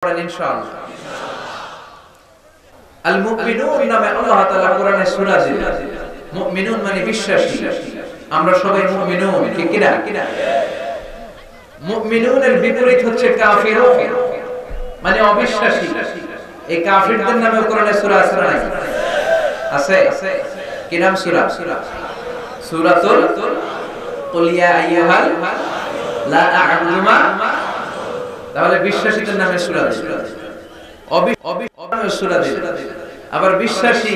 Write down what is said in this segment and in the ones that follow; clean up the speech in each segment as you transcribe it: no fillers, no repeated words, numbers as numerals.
ইনশাআল্লাহ। আল মুমিনুন নামে আল্লাহ তাআলা কোরআনে সূরা দিলেন। মুমিনুন মানে বিশ্বাসী। আমরা সবাই মুমিনুন, ঠিক কি না? মুমিনুনের বিপরীত হচ্ছে কাফিরুন, মানে অবিশ্বাসী। এই কাফিরদের নামে কোরআনে সূরা আছে। কি নাম সূরা? সূরাতুল কুল ইয়া আইয়ুহাল লা আ'বুদু মা। তাহলে বিশ্বাসীদের নামে সূরা দিলেন। সূরা দিলেন। আবার বিশ্বাসী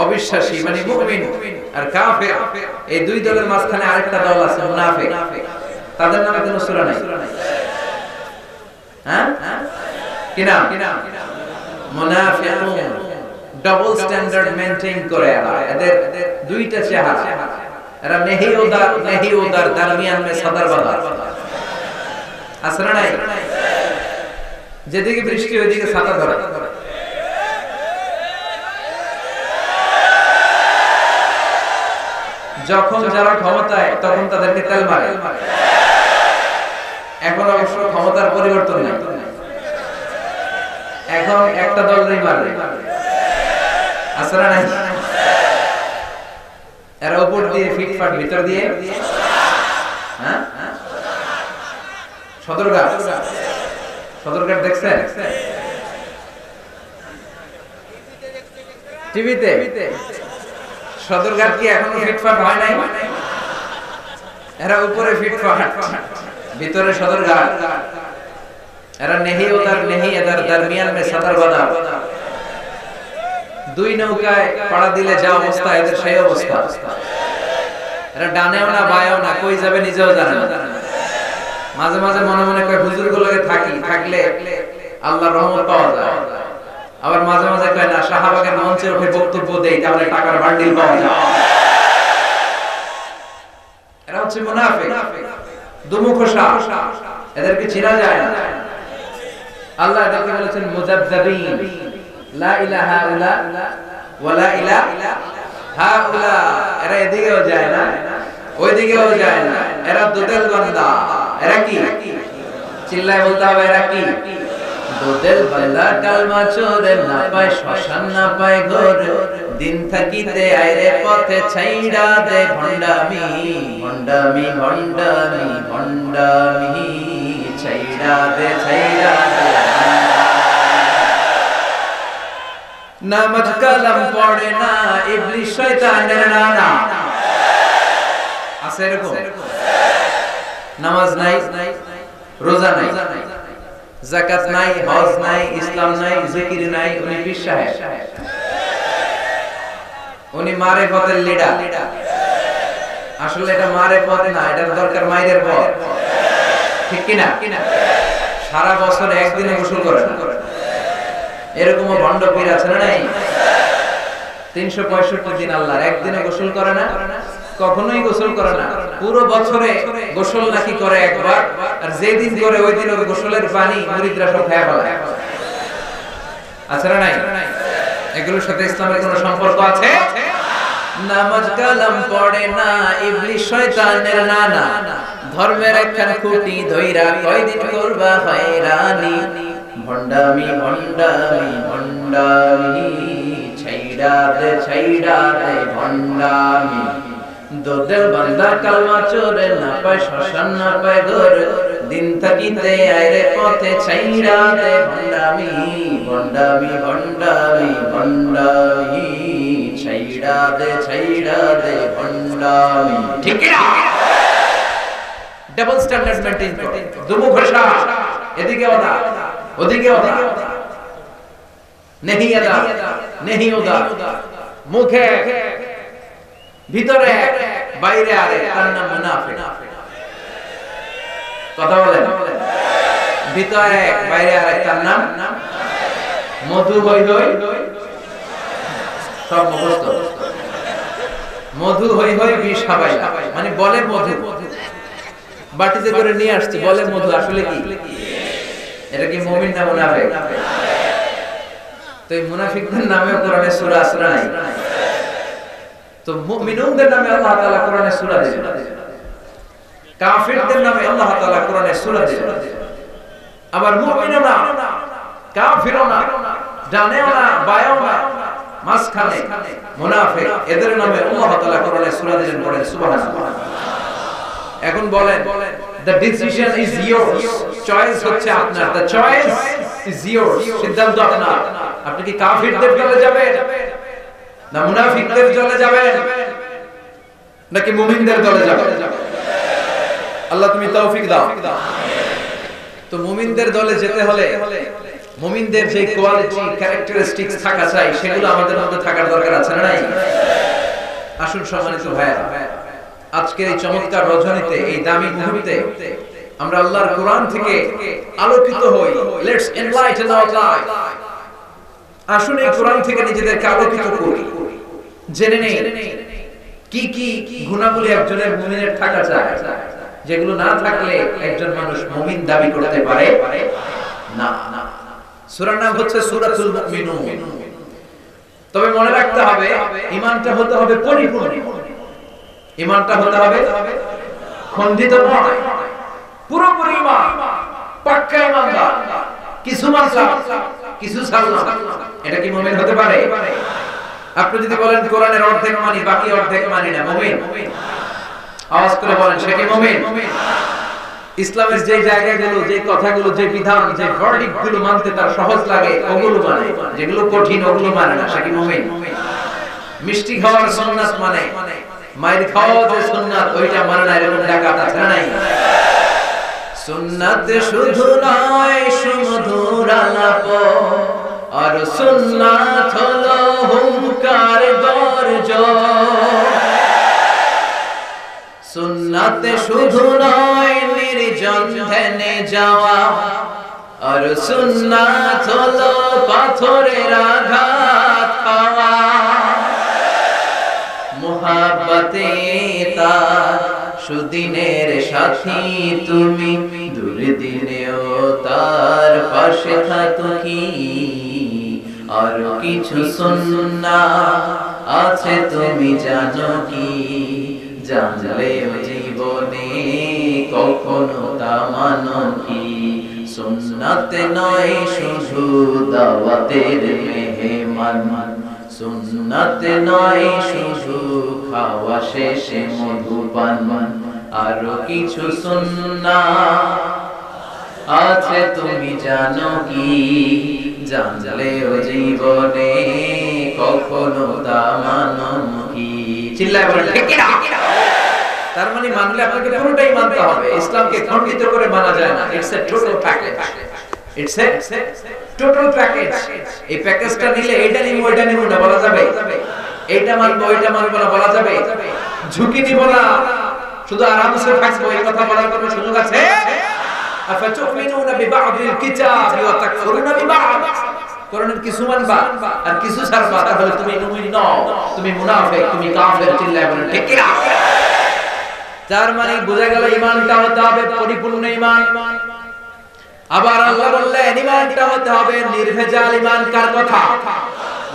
অবিশ্বাসী মানে মুমিন আর কাফির, এই দুই দলের মাঝখানে আরেকটা দল আছে মুনাফিক। তাদের নামে কোনো সূরা নাই। হ্যাঁ, কি নাম? মুনাফিকুন। ডাবল স্ট্যান্ডার্ড মেইনটেইন করে এদের দুইটা চেহারা। এরা নেহি উদার দরমিয়ান মে সদর বাজার আছে না নাই? যেদিকে বৃষ্টি ওইদিকে ছাতা ধরে। যখন যারা ক্ষমতায় তখন তাদেরকে তেল মারে। এখন অবশ্য ক্ষমতার পরিবর্তন নেই, এখন একটা দলই মারে। আছে না নাই? এরা উপর দিয়ে ফিটফাট, ভিতর দিয়ে হ্যাঁ সদরঘাট দেখছেন টিভিতে? সদরঘাট কি এখনো ফিটফাট হয় নাই? এরা উপরে ফিটফাট, ভিতরে সদরঘাট। এরা নেহি এদার দরমিয়ান মে সদর বাজার। দুই নৌকায় পাড়া দিলে যা অবস্থা, এদের সেই অবস্থা। এরা ডানেও না বায়েও না, কই যাবে নিজেও জানে না। মাঝে মাঝে মনে মনে কয় হুজুরগুলোকে থাকলে আল্লাহর রহমত পাওয়া যায়। আবার মাঝে মাঝে কয় না, শাহবাগের মঞ্চে উঠে বক্তব্য দেই তাহলে টাকার বান্ডিল পাওয়া যায়। এরা হচ্ছে মুনাফিক, দুমুখোশা। এদেরকে চেনা যায় না। আল্লাহ এদেরকে বলেছেন মুযাবযাবিন, লা ইলাহা ইল্লা ওয়া লা ইলাহা হাউলা। এরা এদিকেও যায় না, ওইদিকেও যায় না। এরা দুদেল বান্দা। এরা কি? চিল্লায় বলতে হবে, এরা কি? দুদেল বান্দা। কালমা চোরে না পায় শ্মশান, না পায় ঘর। দিন থাকিতে আইরে পথে ছাইড়া দে ভণ্ডামি, ভণ্ডামি ভণ্ডামি ভণ্ডামি। ছাইড়া দে নামাজ কালাম পড়ে না, ইবলিস শয়তানের নানা। আছে এরকম? নামাজ নাই, রোজা নাই, যাকাত নাই, হজ নাই, ইসলাম নাই, জিকির নাই। উনি পীর সাহেব, উনি মারেফতের লিডার। আসলে এটা মারেফত না, এটার দরকার মাইরের পথ, ঠিক কি না? সারা বছর একদিনে গোসল করে না। এরকমও ভণ্ড পীর আছে না নাই? 365 দিন আল্লাহর, একদিনে গোসল করে না, কখনোই গোসল করে না। পুরো বছরে গোসল নাকি করে একবার, আর যেদিন করে ওই দিন ওই গোসলের পানি মুরিদরা সব খেয়ে ফেলে। আছে না নাই? এগুলোর সাথে ইসলামের কোনো সম্পর্ক আছে? নামাজ কালাম পড়ে না, ইবলিস শয়তানের নানা। ধর্মের একখান খুঁটি ধইরা কয়দিন করবা হয়রানি। ভণ্ডামি ভণ্ডামি ভণ্ডামি। ছাইড়া দে ভণ্ডামি। দুদেল বান্দা কালমা চোরে না পায় শ্মশান, না পায় ঘর। দিন থাকিতে আইরে পথে ছাইড়া দে ভণ্ডামি, ভণ্ডামি ভণ্ডামি ভণ্ডামি। ছাইড়া দে ভণ্ডামি। ঠিক কি না? ডাবল স্ট্যান্ডার্ড মেইনটেইন করে, দুমুখোশা। এদিকে ওদা, ওদিকে ওদা। নেহি ওদা। মুখে ভিতরে বাইরে আরে, তার নাম মুনাফিক। কথা বলেন? ভিতরে বাইরে আরে, তার নাম মধু হই হই সব মুখস্থ। মধু হই হই বিষ খাবাই, মানে বলে মধু, বাটিতে করে নিয়ে আসছে, বলে মধু। আসলে কি? এটা কি মুমিন না মুনাফিক? তো এই মুনাফিকদের নামে কোরআনে সূরা নাই। তো মুমিনুনদের নামে আল্লাহ তাআলা কোরআনে সূরা দিলেন, কাফিরদের নামে আল্লাহ তাআলা কোরআনে সূরা দিলেন। আবার মুমিনুনা কাফিরও না, ডানেও না, বায়েও না, মাঝখানে মুনাফিক। এদের নামে আল্লাহ তাআলা কোরআনে সূরা দিলেন, পড়েন সুবহানাল্লাহ। এখন বলেন, the decision is yours, choice হচ্ছে আপনার, the choice is yours, সিদ্ধান্ত আপনার। আপনি কি কাফিরদের দলে যাবেন না মুনাফিকদের দলে যাবেন নাকি মুমিনদের দলে যাবেন? আল্লাহ তুমি তৌফিক দাও। তো মুমিনদের দলে যেতে হলে মুমিনদের যে কোয়ালিটি ক্যারেক্টারিস্টিক্স থাকা চাই সেগুলো আমাদের মধ্যে থাকার দরকার আছে না নাই? আসুন সম্মানিত ভাইরা, আজকের এই চমৎকার রজনীতে, এই দামি মুহূর্তে আমরা আল্লাহর কোরআন থেকে আলোকিত হই। Let's enlighten our life. আসুন এই কোরআন থেকে নিজেদেরকে আলোকিত করি, জেনে নেই কি কি গুণাবলী একজনের মুমিনের থাকা চাই, যেগুলো না থাকলে একজন মানুষ মুমিন দাবি করতে পারে না। সূরার নাম হচ্ছে সূরাতুল মুমিনুন। তবে মনে রাখতে হবে ঈমানটা হতে হবে পরিপূর্ণ, ঈমানটা হতে হবে খণ্ডিত নয়, পুরোপুরি ঈমান, পাক্কা ঈমানদার। কিছু মানলাম কিছু ছাড়লাম, এটা কি মুমিন হতে পারে? আপনি যদি বলেন কোরআনের অর্ধেক মানি বাকি অর্ধেক মানি না, মুমিন? আওয়াজ করে বলেন, সে কি মুমিন? ইসলামের যে জায়গাগুলো, যে কথাগুলো, যে বিধান, যে ভার্ডিক্ট গুলো মানতে তার সহজ লাগে ওগুলো মানে, যেগুলো কঠিন ওগুলো মানে না, সে কি মুমিন? মিষ্টি খাওয়ার সুন্নাত মানে, মায়ের খাওয়া যে সুন্নাত ওইটা মানে না, এরকম ডাকাত আছে না নাই? সুন্নাত শুধু নয় সুমধুর আলাপ, আর সুন্নাত হলো হুঙ্কার গর্জন। সুন্নাত শুধু নয় নির্জন ধ্যানে যাওয়া, আর সুন্নাত হলো পাথরের আঘাত খাওয়া। মুহাব্বতে তার সুদিনের সাথী তুমি, দুর্দিনেও তার পাশে থাকো কি। আর কিছু সুন্নাত আছে তুমি জানো কি, জানলেও জীবনে কখনো তা মানো কি। সুন্নাত নয় শুধু দাওয়াতের মেহমান, সুন্নাত নয় শুধু খাওয়া শেষে মধুপান। আরো কিছু সুন্নাত আছে তুমি জানো কি, জানলেও জীবনে কখনো তা মানো কি। চিল্লায় বলেন ঠিক কি না? তার মানে মানলে আপনাকে পুরোটাই মানতে হবে, ইসলামকে খণ্ডিত করে মানা যায় না। It's a total package, it's a total package. এই প্যাকেজটা নিলে এটা নিব ওইটা নিব না বলা যাবে, এইটা মানবো ওইটা মানবো না বলা যাবে, ঝুঁকি নিব না, শুধু আরামসে থাকবো এই কথা বলার কোনো সুযোগ আছে? আফাতুমিনুনা বিবা'দিল কিতাব ওয়া তাকফুরুনা বিবা'দ। কোরআনের কিছু মানবা আর কিছু ছাড়বা, তাহলে তুমি মুমিন নও, তুমি মুনাফিক, তুমি কাফের। চিল্লায় বলেন ঠিক কি না? তার মানে বোঝা গেল ঈমানটা হতে হবে পরিপূর্ণ ঈমান। আবার আল্লাহ বললেন ঈমানটা হতে হবে নির্ভেজাল ঈমান। কার কথা?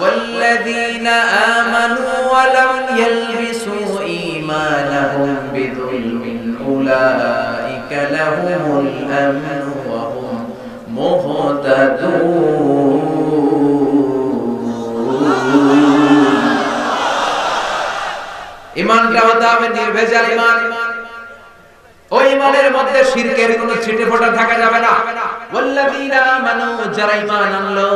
ওয়াল্লাযীনা আমানু ওয়া লাম ইয়ালবিসু ঈমানাহুম বিযুলমিন উলাইকা লাহুমুল আমনু ওয়া হুম মুহতাদুন। ঈমানটা হতে হবে নির্ভেজাল ঈমান। ওই ঈমানের মধ্যে শিরকের কোনো ছিটেফোঁটা থাকা যাবে না। ওয়াল্লাযীনা আমানু, যারা ঈমান আনলো,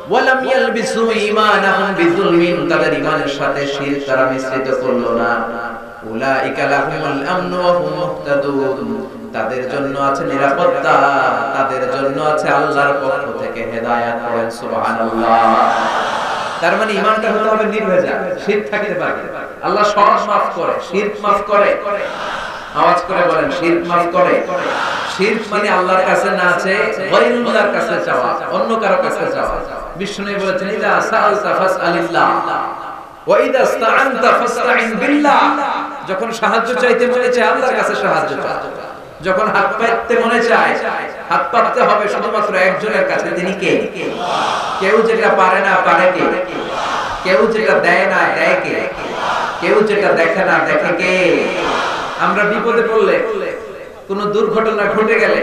ওয়া লাম ইয়ালবিসু ঈমানাহুম বিযুলমিন, তাদের ঈমানের সাথে শিরক তারা মিশ্রিত করলো না, উলাইকা লাহুমুল আমনু ওয়া হুম মুহতাদুন, তাদের জন্য আছে নিরাপত্তা, তাদের জন্য আছে আল্লাহর পক্ষ থেকে হেদায়েত। পড়েন সুবহানাল্লাহ। তার মানে ঈমানটা হতে হবে নির্ভেজাল, শিরক থাকতে পারে। আল্লাহ সব মাফ করে, শিরক মাফ করে। আওয়াজ করে বলেন শিরক মাফ করে। শিরক মানে আল্লাহর কাছে না চেয়ে গায়রুল্লাহর কাছে চাওয়া, অন্য কারো কাছে চাওয়া। বিষ্ণু বলেছেন ইদা সাআলতা ফাসআলিল্লাহ ওয়া ইদা ইসতাআনতা ফাসতাইন বিল্লাহ। যখন সাহায্য চাইতে মনে চায় আল্লাহর কাছে সাহায্য চাও, যখন হাত পাততে মনে চায় হাত পাততে হবে শুধুমাত্র একজনের কাছে। তিনি কে? কেউ যেটা পারে না পারে কে? কেউ যেটা দেয় না দেয় কে? কেউ যেটা দেখে না দেখে কে? আমরা বিপদে পড়লে, কোন দুর্ঘটনা ঘটে গেলে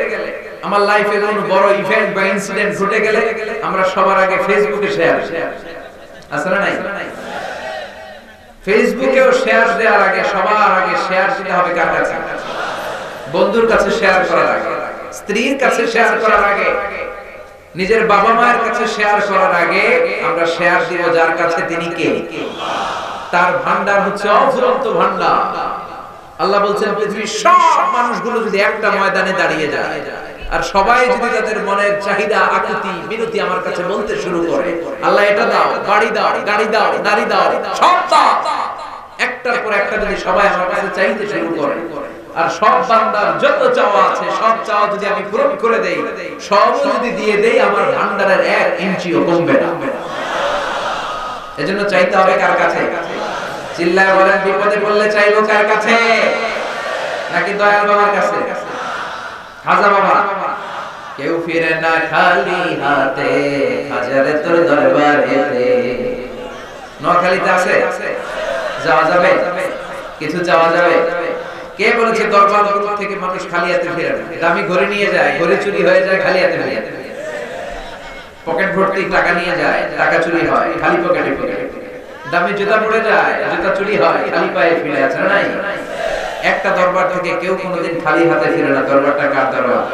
আমার লাইফে কোনো বড় ইভেন্ট বা ইনসিডেন্ট ঘটে গেলে আমরা সবার আগে ফেসবুকে শেয়ার আছে না নাই? ফেসবুকেও শেয়ার দেওয়ার আগে সবার আগে শেয়ার দিতে হবে কার কাছে? বন্ধুর কাছে শেয়ার করার আগে, স্ত্রীর কাছে শেয়ার করার আগে, নিজের বাবা মায়ের কাছে শেয়ার করার আগে আমরা শেয়ার দিব যার কাছে তিনি কে? তার ভান্ডার হচ্ছে অফুরন্ত ভান্ডার। আল্লাহ বলছেন পৃথিবীর সব মানুষগুলো যদি একটা ময়দানে দাঁড়িয়ে যায় আর সবাই যদি তাদের মনের চাহিদা আকুতি মিনতি আমার কাছে বলতে শুরু করে, আল্লাহ এটা দাও, বাড়ি দাও, গাড়ি দাও, নারী দাও, সব দাও, একটার পর একটা যদি সবাই আমার কাছে চাইতে শুরু করে আর সব বান্দার যত চাওয়া আছে সব চাওয়া যদি আমি পূরণ করে দেই, সব যদি দিয়ে দেই, আমার ভান্ডারের 1 ইঞ্চিও কমবে না। এজন্য চাইতে হবে কার কাছে? চিল্লায় বলেন, বিপদে পড়লে চাইবো কার কাছে? নাকি দয়াল বাবার কাছে? খাজা বাবা, কেউ ফিরে না খালি হাতে, হাজারে তোর দরবারেতে। নোয়াখালীতে আছে, যাওয়া যাবে? কিছু যাওয়া যাবে? কে বলেছে দরবার থেকে মানুষ খালি হাতে ফিরে না? দামি ঘড়ি নিয়ে যায়, ঘড়ি চুরি হয়ে যায়, খালি হাতে ফিরে। পকেট ভর্তি টাকা নিয়ে যায়, টাকা চুরি হয়, খালি পকেটে ফিরে। দামি জুতা পরে যায়, জুতা চুরি হয়, খালি পায়ে ফিরে। আছে না নাই? একটা দরবার থেকে কেউ কোনোদিন খালি হাতে ফিরে না। দরবারটা কার দরবার?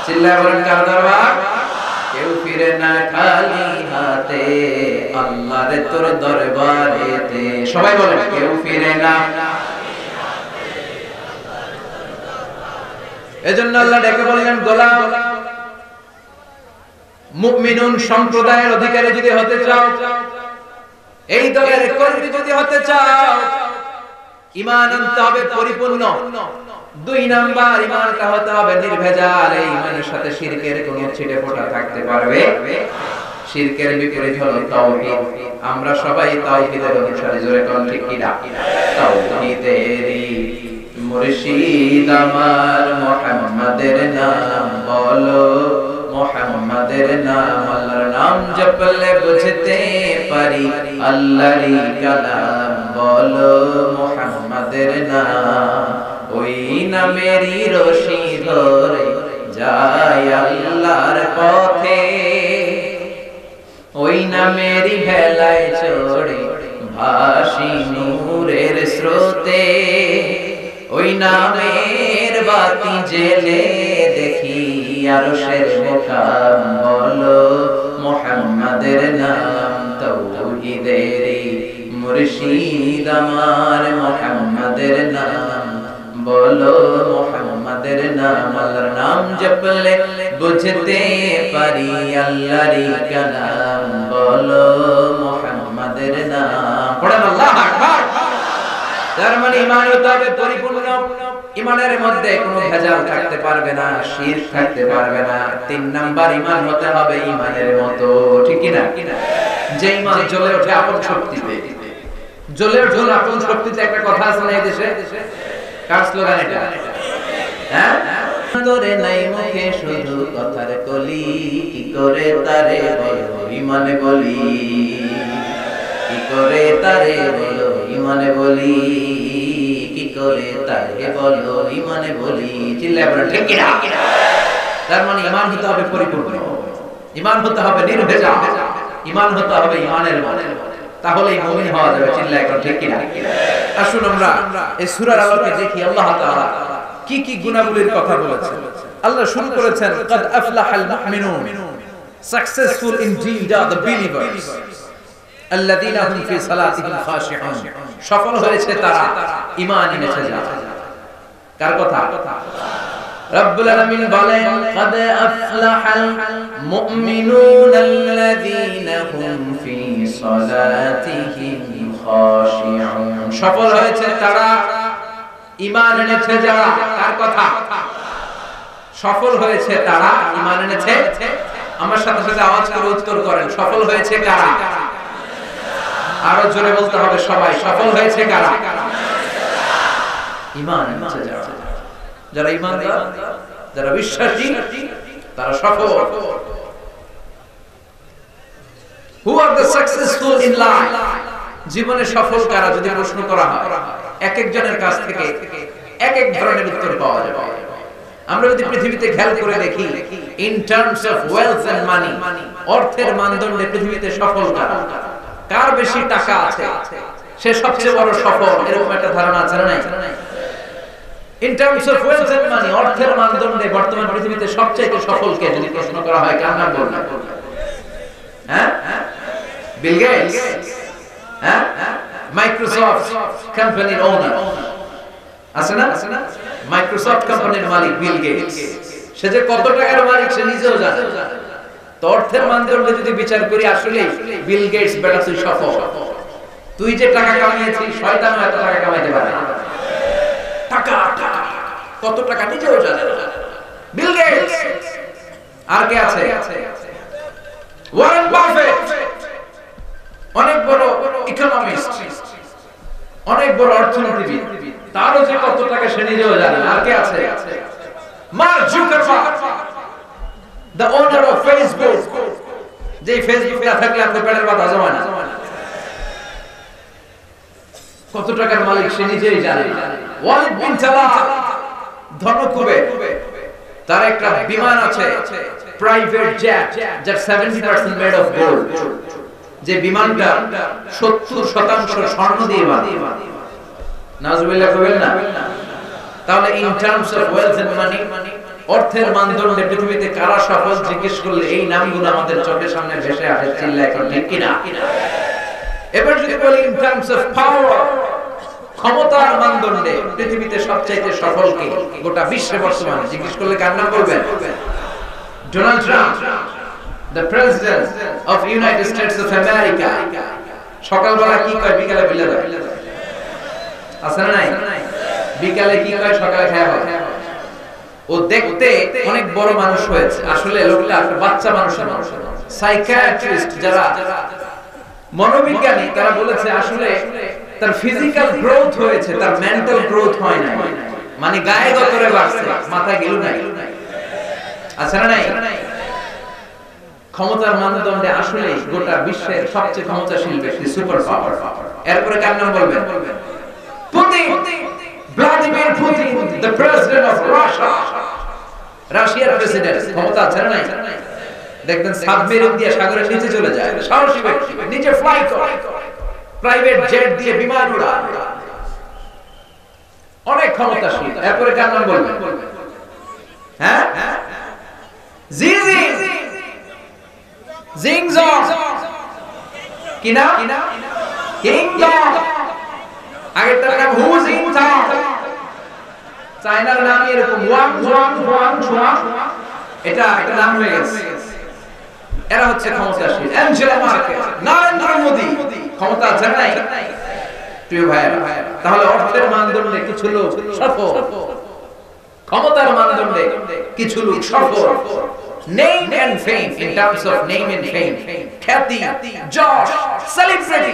চিল্লায় বলেন, কার দরবার? কেউ ফিরে না খালি হাতে, আল্লাহর তোর দরবারেতে। সবাই বলেন, কেউ ফিরে না। এজন্য আল্লাহ ডেকে বললেন, গোলাম, মুমিনুন সম্প্রদায়ের অধিকারী যদি হতে চাও, এই দলের কর্মী যদি হতে চাও, ঈমান আনতে হবে পরিপূর্ণ। 2 নাম্বার, ঈমানটা হতে হবে নির্ভেজাল। এই ঈমানের সাথে শিরকের কোনো ছিটেফোঁটা থাকতে পারবে? শিরকের বিপরীত হলো তাওহীদ। আমরা সবাই তাওহীদের অনুসারী, জোরে কোন ঠিক কিনা? তাওহীদেরই মুর্শিদ আমার মুহাম্মাদের নাম বলো, মুহাম্মাদের নাম। আল্লাহর নাম জপলে বুঝতে পারি আল্লাহরই কালাম বলো, মুহাম্মাদের নাম। ওই নামেরই রশি ধরে যায় আল্লাহর পথে, ওই নামেরই ভেলায় চড়ে ভাসি নূরের স্রোতে, ওই নামের বাতি জেলে দেখি আরশের মুকাম বলো, মুহাম্মাদের নাম। তাওহীদেরই মুর্শিদ আমার মুহাম্মাদের নাম বলো, মুহাম্মাদের নাম। আল্লাহর নাম জপলে বুঝতে পারি আল্লাহরই কালাম বলো, মুহাম্মাদের নাম। পড়েন আল্লাহু আকবার। তার মানে ঈমান হতে হবে পরিপূর্ণ। ঈমানের মধ্যে কোনো ভেজাল থাকতে পারবে না, শিরক থাকতে পারবে না। 3 নাম্বার, ঈমান হতে হবে ঈমানের মতো, ঠিক কি না? যে ঈমান জ্বলে ওঠে আপন শক্তিতে, জ্বলে ওঠে আপন শক্তিতে। একটা কথা আছে না এই দেশে? কার স্লোগান এটা? হ্যাঁ, তোরে নাই মুখে শুধু কথার কলি, কি করে তারে বলো ঈমানে বলি, কি করে তারে বলো ঈমানে বলি, কি করে তারে বলো ঈমানে বলি। চিল্লায় বলেন ঠিক কি না? তার মানে ঈমান হতে হবে পরিপূর্ণ, ঈমান হতে হবে নির্ভেজাল, ঈমান হতে হবে ঈমানের মতো, তাহলেই মুমিন হওয়া যাবে। চিল্লায় বলেন ঠিক কি না? আসুন আমরা এই সূরার আলোকে দেখি আল্লাহ তাআলা কি কি গুণাবলীর কথা বলেছেন। আল্লাহ শুরু করেছেন, কাদ আফলাহাল মুমিনুন, successful indeed are the believers الذين هم في صلاتهم خاشعون। সফল হয়েছে তারা ঈমান এনেছে যারা। কার কথা? রব্বুল আলামিন বলেন, قد أفلح المؤمنون الذين هم في صلاتهم خاشعون। সফল হয়েছে তারা ঈমান এনেছে যারা। কার কথা? সফল হয়েছে তারা ঈমান এনেছে। আমার সাথে সাথে আওয়াজ করে উত্তর করেন, সফল হয়েছে কারা? আরো জোরে বলতে হবে সবাই, সফল হয়েছে কারা? ঈমান এনেছে যারা। যারা ঈমানদার, যারা বিশ্বাসী, তারা সফল। Who are the successful in life? জীবনে সফল কারা যদি প্রশ্ন করা হয়, এক একজনের কাছ থেকে এক এক ধরনের উত্তর পাওয়া যাবে। আমরা যদি পৃথিবীতে খেয়াল করে দেখি in terms of wealth and money, অর্থের মানদণ্ডে পৃথিবীতে সফল কারা, কার বেশি টাকা আছে সে সবচেয়ে বড় সফল, এরকম একটা ধারণা আছে না নাই? In terms of wealth and money, অর্থের মানদণ্ডে বর্তমান পৃথিবীতে সবচেয়ে সফল কে যদি প্রশ্ন করা হয় কার নাম বলবেন? হ্যাঁ, বিল গেটস। হ্যাঁ, মাইক্রোসফট কোম্পানির ওনার আছে না? মাইক্রোসফট কোম্পানির মালিক বিল গেটস। সে যে কত টাকার মালিক সে নিজেও জানে। তো অর্থের মানদণ্ডে যদি বিচার করি আসলে বিল গেটস বেটা তুই সফল। তুই যে টাকা কামিয়েছিস শয়তানও এত টাকা কামাইতে পারে না। টাকা কত টাকা নিজেও জানে বিল গেটস। আর কে আছে? ওয়ারেন বাফেট, অনেক বড় ইকোনমিস্ট, অনেক বড় অর্থনীতিবিদ, তারও যে কত টাকা সে নিজেও জানে। আর কে আছে? Mark Zuckerberg, the owner of Facebook, যে ফেসবুক না থাকলে আপনি পেটের ভাত হজম হয় না। কত টাকার মালিক সে নিজেই জানে। ওয়ালিদ বিন তালাল, ধনকুবের, তার একটা বিমান আছে প্রাইভেট জেট, যার 70% মেড অফ গোল্ড, যে বিমানটা 70% স্বর্ণ দিয়ে বানানো। নাউজুবিল্লাহ কইবেন না? তাহলে in terms of wealth and money, অর্থের মানদণ্ডে পৃথিবীতে কারা সফল জিজ্ঞেস করলে এই নামগুলো আমাদের চোখের সামনে ভেসে আসে। চিল্লায় এখন ঠিক কিনা? এবার যদি বলি ইন টার্মস অফ পাওয়ার, ক্ষমতার মানদণ্ডে পৃথিবীতে সবচেয়ে সফল কে গোটা বিশ্বে বর্তমানে জিজ্ঞেস করলে কার নাম বলবেন? Donald Trump, the president of United States of America। সকালবেলা কি কয়, বিকালে বিলে দেয়, আছে না নাই? বিকালে কি কয়, সকালে খায় হয়। ও দেখতে অনেক বড় মানুষ হয়েছে, আসলে লোকটা একটা বাচ্চা মানুষ। সাইকিয়াট্রিস্ট যারা মনোবিজ্ঞানী তারা বলেছে আসলে তার ফিজিক্যাল গ্রোথ হয়েছে, তার মেন্টাল গ্রোথ হয় না। মানে গায়ে গতরে বাড়ছে, মাথা গেল নাই, আছে না নাই? ক্ষমতার মানদণ্ডে আসলে গোটা বিশ্বের সবচেয়ে ক্ষমতাশীল ব্যক্তি, সুপার পাওয়ার। এরপরে কার নাম বলবেন? Putin, Vladimir Putin, the president of Russia, রাশিয়ার প্রেসিডেন্ট। ক্ষমতা আছে না নাই? দেখবেন সাবমেরিন দিয়ে সাগরের নিচে চলে যায়, সাহসী ব্যক্তি, নিচে ফ্লাই করে, প্রাইভেট জেট দিয়ে বিমান উড়ায়, অনেক ক্ষমতাশীল। এরপরে কার নাম বলবেন? হ্যাঁ, জি জিংজং, কি না? কিংডম। আগেরটার নাম হু জিনতাও, চায়নার নাম এরকম ওয়াং জুয়াং ওয়াং জুয়াং, এটা একটা নাম হয়ে গেছে। এরা হচ্ছে ক্ষমতাশীল। অ্যাঞ্জেলা মার্কেল, নরেন্দ্র মোদি, ক্ষমতা আছে না নাই? প্রিয় ভাইরা, তাহলে অর্থের মানদণ্ডে কিছু লোক সফল, ক্ষমতার মানদণ্ডে কিছু লোক সফল। Name and fame, in terms of name and fame, খ্যাতি, যশ, সেলিব্রিটি,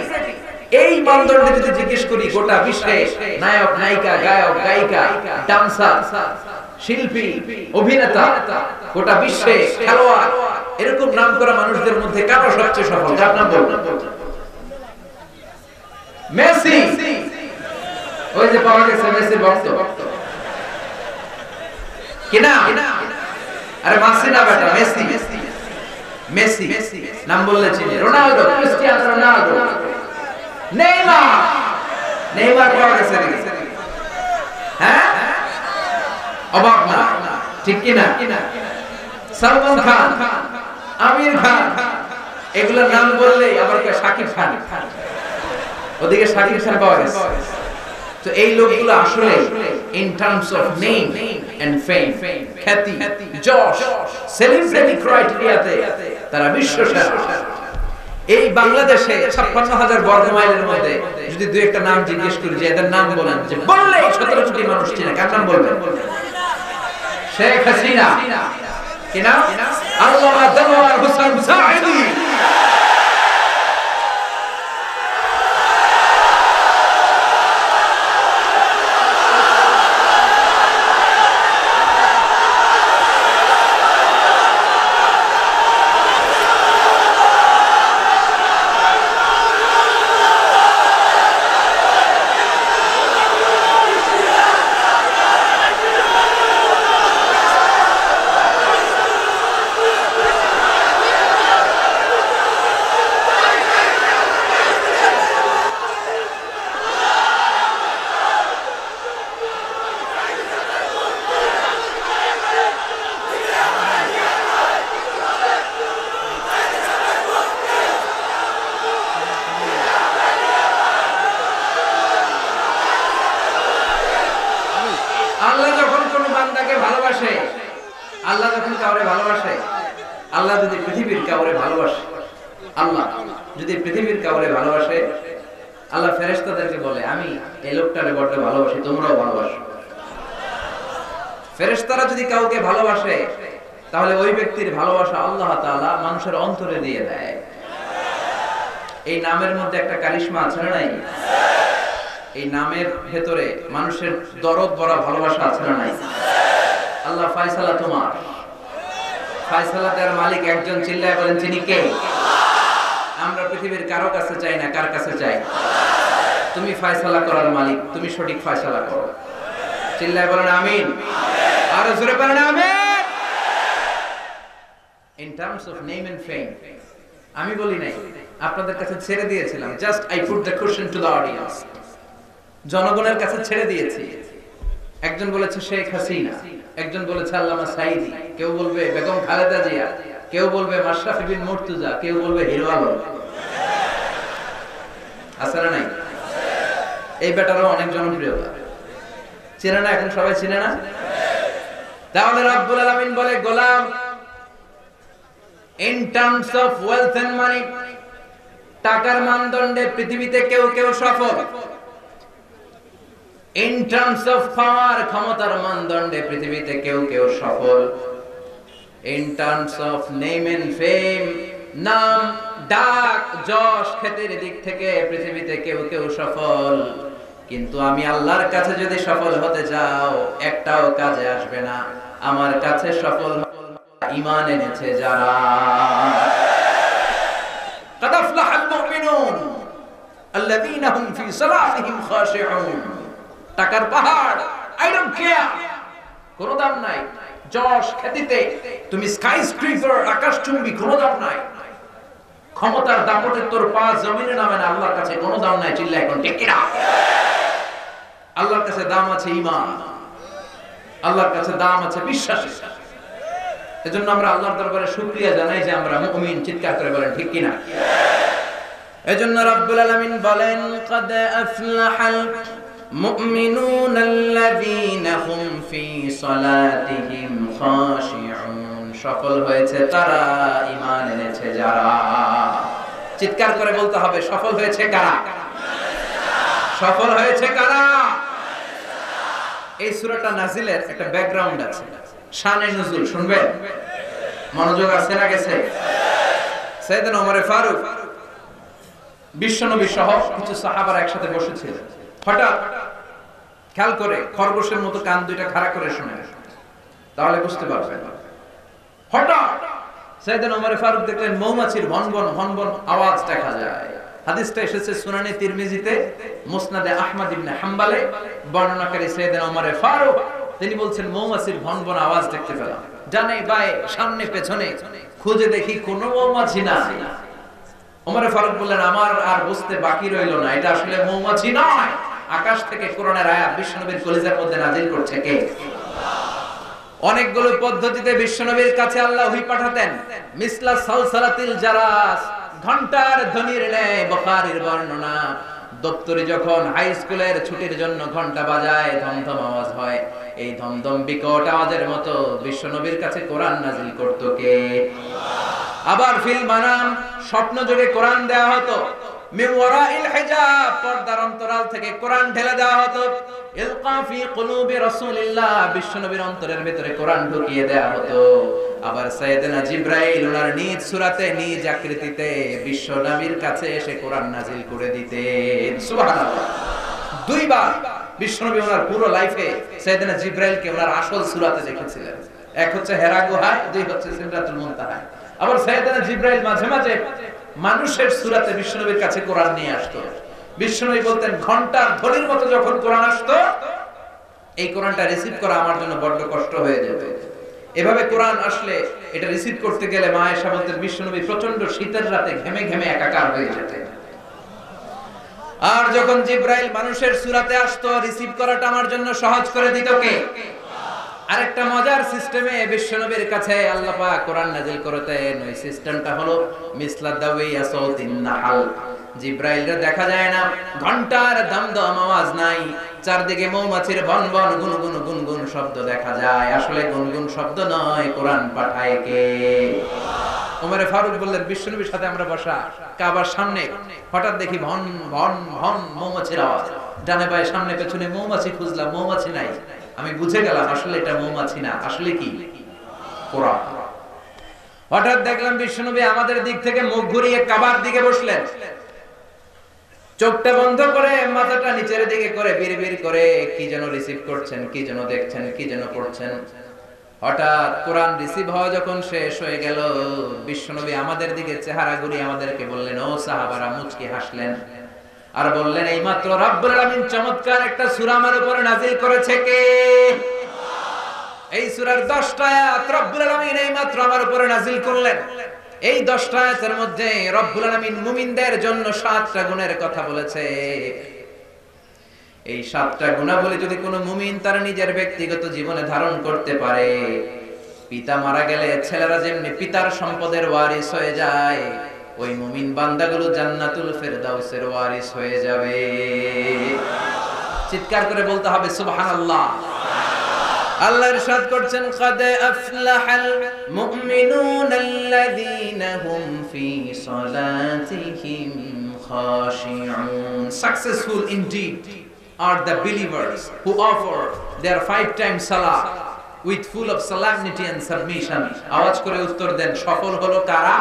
এই মানদণ্ডে যদি জিজ্ঞেস করি গোটা বিশ্বে নায়ক নায়িকা, গায়ক গায়িকা, ডান্সার, শিল্পী, অভিনেতা, গোটা বিশ্বে খেলোয়াড়, এরকম নাম করা মানুষদের মধ্যে কারা সবচেয়ে সফল? কার নাম বলবেন? মেসি। ওই যে পাওয়া গেছে মেসির ভক্ত, কি না? আরে মাসি না বেটা, মেসি। মেসি নাম বললে চিনি। রোনালদো, ক্রিস্টিয়ানো রোনালদো, নেইমার পাওয়া গেছে। হ্যাঁ, অবাক না? ঠিক কি না? সালমান খান, আমির খান, এগুলোর নাম বললে আবার শাকিব খান, ওদিকে শাকিব খান পাওয়া গেছে। তো এই লোকগুলো আসলে in terms of name and fame, খ্যাতি, যশ, সেলিব্রিটি ক্রাইটেরিয়াতে তারা বিশ্বসেরা। এই বাংলাদেশে 56,000 বর্গ মাইলের মধ্যে যদি দুই একটা নাম জিজ্ঞেস করি যে এদের নাম বলেন, যে বললেই 17 কোটি মানুষ চিনে, কার নাম বলবেন? শেখ হাসিনা, কি না? আল্লামা দেলোয়ার হোসেন সাঈদী, পৃথিবীর কাউরে ভালোবাসে, আল্লাহ যদি পৃথিবীর কাউরে ভালোবাসে, আল্লাহ ফেরেশতাদেরকে বলে আমি এই লোকটারে বড় ভালোবাসি, তোমরাও ভালোবাসো। ফেরেশতারা যদি কাউকে ভালোবাসে তাহলে ওই ব্যক্তির ভালোবাসা আল্লাহ তাআলা মানুষের অন্তরে দিয়ে দেয়। এই নামের মধ্যে একটা কারিশমা আছে না নাই? এই নামের ভেতরে মানুষের দরদ ভরা ভালোবাসা আছে না নাই? আল্লাহ ফয়সালা তোমার, ফয়সালা দেওয়ার মালিক একজন, চিল্লায় বলেন তিনি কে? আমরা পৃথিবীর কারো কাছে চাই না, কার কাছে চাই? তুমি ফয়সালা করার মালিক, তুমি সঠিক ফয়সালা করো। চিল্লায় বলেন আমিন, আর জোরে বলেন আমিন। In terms of name and fame, আমি বলি নাই, আপনাদের কাছে ছেড়ে দিয়েছিলাম। Just I put the question to the audience. জনগণের কাছে ছেড়ে দিয়েছি। একজন বলেছে শেখ হাসিনা, একজন বলেছে আল্লামা সাঈদী, কেউ বলবে বেগম খালেদা জিয়া, কেউ বলবে মাশরাফি বিন মুর্তজা, কেউ বলবে হিরো আলম। আছে না নাই? এই ব্যাটারও অনেক জনপ্রিয়তা, চেনে না? এখন সবাই চিনে না? তাহলে রব্বুল আলামিন বলে গোলাম, in terms of wealth and money, টাকার মানদণ্ডে পৃথিবীতে কেউ কেউ সফল। in terms of power, ক্ষমতার মানদণ্ডে পৃথিবীতে কেউ কেউ সফল। in terms of name and fame, নাম ডাক যশ খ্যাতির দিক থেকে পৃথিবীতে কেউ কেউ সফল। কিন্তু আমি আল্লাহর কাছে যদি সফল হতে চাও, একটাও কাজে আসবে না। আমার কাছে সফল ঈমান এনেছে যারা। قد أفلح المؤمنون الذين هم في صلاتهم خاشعون। টাকার পাহাড়, I don't care, কোনো দাম নাই। যশ খ্যাতিতে তুমি স্কাই স্ক্রিপার, আকাশচুম্বী, কোনো দাম নাই। ক্ষমতার দাপটে তোর পা জমিনে নামে না, আল্লাহর কাছে কোনো দাম নাই। চিল্লায় এখন ঠিক কিনা? আল্লাহর কাছে দাম আছে ঈমান, আল্লাহর কাছে দাম আছে বিশ্বাস। এজন্য আমরা আল্লাহর দরবারে শুকরিয়া জানাই যে আমরা মুমিন। চিৎকার করে বলেন ঠিক কিনা? এজন্য রব্বুল আলামিন বলেন قد أفلح المؤمنون الذين هم في صلاتهم خاشعون। সফল হয়েছে তারা, ঈমান এনেছে যারা। চিৎকার করে বলতে হবে সফল হয়েছে কারা? সফল হয়েছে কারা? এই সূরাটা নাজিলের একটা ব্যাকগ্রাউন্ড আছে, শানে নুজুল শুনবেন? মনোযোগ আছে না গেছে? সাইয়েদনা ওমর ফারুক বিশ্বনবী সহ কিছু সাহাবারা একসাথে বসেছিলেন। হঠাৎ খেয়াল করে খরগোশের মতো কান দুইটা খাড়া করে শুনে, তাহলে বুঝতে পারবেন। হঠাৎ সাইয়েদনা ওমর ফারুক দেখলেন মৌমাছির ভনভন ভনভন আওয়াজ দেখা যায়। হাদিসটা এসেছে সুনানে তিরমিজিতে, মুসনাদে আহমদ ইবনে হাম্বলে। বর্ণনাকারী সাইয়েদনা ওমর ফারুক তিনি বলছেন মৌমাছির ভনভন আওয়াজ দেখতে পেলাম। ডানে বায়ে সামনে পেছনে খুঁজে দেখি কোনো মৌমাছি না। ওমর ফারুক বললেন আমার আর বুঝতে বাকি রইল না, এটা আসলে মৌমাছি নয়, আকাশ থেকে কোরআনের আয়াত বিশ্বনবীর কলিজার মধ্যে নাজিল করছে কে? অনেকগুলো পদ্ধতিতে বিশ্বনবীর কাছে আল্লাহ ওহী পাঠাতেন। মিসলা সালসালাতিল জারাস, ঘন্টার ধ্বনির ন্যায়। বুখারীর বর্ণনা, দপ্তরি যখন হাই স্কুলের ছুটির জন্য ঘন্টা বাজায়, ধমধম আওয়াজ হয়, এই ধমধম বিকট আওয়াজের মতো বিশ্বনবীর কাছে কোরআন নাজিল করত কে? আবার ফিল মানাম, স্বপ্ন যোগে কোরআন দেওয়া হতো। মিন ওয়ারাইল হিজাব, পর্দার অন্তরাল থেকে কোরআন ঢেলে দেওয়া হতো। ইলকা ফি কুলুবি রাসূলিল্লাহ, বিশ্বনবীর অন্তরের ভিতরে কোরআন ঢুকিয়ে দেওয়া হতো। আবার সাইয়েদনা জিবরাইল ওনার নিজ সূরাতে নিজ আকৃতিতে বিশ্বনবীর কাছে এসে কোরআন নাজিল করে দিতেন। সুবহানাল্লাহ। দুইবার বিশ্বনবী ওনার পুরো লাইফে সাইয়েদনা জিবরাইলকে ওনার আসল সূরাতে দেখেছিলেন। এক হচ্ছে হেরা গুহায়, দুই হচ্ছে সিদরাতুল মুনতাহায়। আবার সাইয়েদনা জিবরাইল মাঝে মাঝে মানুষের সূরাতে বিশ্বনবীর কাছে কোরআন নিয়ে আসতো। বিশ্বনবী বলতেন ঘন্টার ধ্বনির মতো যখন কোরআন আসতো, এই কোরআনটা রিসিভ করা আমার জন্য বড় কষ্ট হয়ে যেত। এভাবে কোরআন আসলে এটা রিসিভ করতে গেলে মা আয়েশা বলতেন বিশ্বনবী প্রচন্ড শীতের রাতে ঘেমে ঘেমে একাকার হয়ে যেতেন। আর যখন জিবরাইল মানুষের সূরাতে আসতো, রিসিভ করাটা আমার জন্য সহজ করে দিত কে? আরেকটা মজার সিস্টেমে বিশ্বনবীর কাছে আল্লাহ পাক কোরআন নাজিল করতেন। ওই সিস্টেমটা হলো মিসলা দাওয়িয়া সাউতিন নাহাল। জিবরাইলরে দেখা যায় না, ঘন্টার দমদম আওয়াজ নাই, চারদিকে মৌমাছির ভনভন গুনগুন গুনগুন শব্দ দেখা যায়। আসলে গুনগুন শব্দ নয়, কোরআন পাঠায় কে? ওমরে ফারুক বললেন বিশ্বনবীর সাথে আমরা বসা কাবার সামনে, হঠাৎ দেখি ভন ভন ভন মৌমাছির আওয়াজ, ডানে বায়ে সামনে পেছনে মৌমাছি খুঁজলাম, মৌমাছি নাই। আমি বুঝে গেলাম আসলে এটা মৌমাছি না, আসলে কি পোড়া। হঠাৎ দেখলাম বিশ্বনবী আমাদের দিক থেকে মুখ ঘুরিয়ে কাবার দিকে বসলেন, চোখটা বন্ধ করে মাথাটা নিচের দিকে করে বিড়বিড় করে কি যেন রিসিভ করছেন, কি যেন দেখছেন, কি যেন পড়ছেন। হঠাৎ কোরআন রিসিভ হওয়া যখন শেষ হয়ে গেল, বিশ্বনবী আমাদের দিকে চেহারা ঘুরিয়ে আমাদেরকে বললেন, ও সাহাবারা, মুচকি হাসলেন আর বললেন, এইমাত্র রব্বুল আলামিন চমৎকার একটা সূরা আমার উপরে নাযিল করেছে। কে? এই সূরার 10টা আয়াত রব্বুল আলামিন এইমাত্র আমার উপরে নাযিল করলেন। এই 10টা আয়াতের মধ্যে রব্বুল আলামিন মুমিনদের জন্য 7টা গুণের কথা বলেছে। এই 7টা গুণাবলী যদি কোনো মুমিন তার নিজের ব্যক্তিগত জীবনে ধারণ করতে পারে, পিতা মারা গেলে ছেলেরা যেমনি পিতার সম্পদের ওয়ারিস হয়ে যায়, ওই মুমিন বান্দাগুলো জান্নাতুল ফেরদাউসের ওয়ারিস হয়ে যাবে। চিৎকার করে বলতে হবে সুবহানাল্লাহ। আল্লাহ ইরশাদ করছেন, قد أفلح المؤمنون الذين هم في صلاتهم خاشعون. Successful indeed are the believers who offer their 5-time salah with full of solemnity and submission. আওয়াজ করে উত্তর দেন, সফল হলো কারা?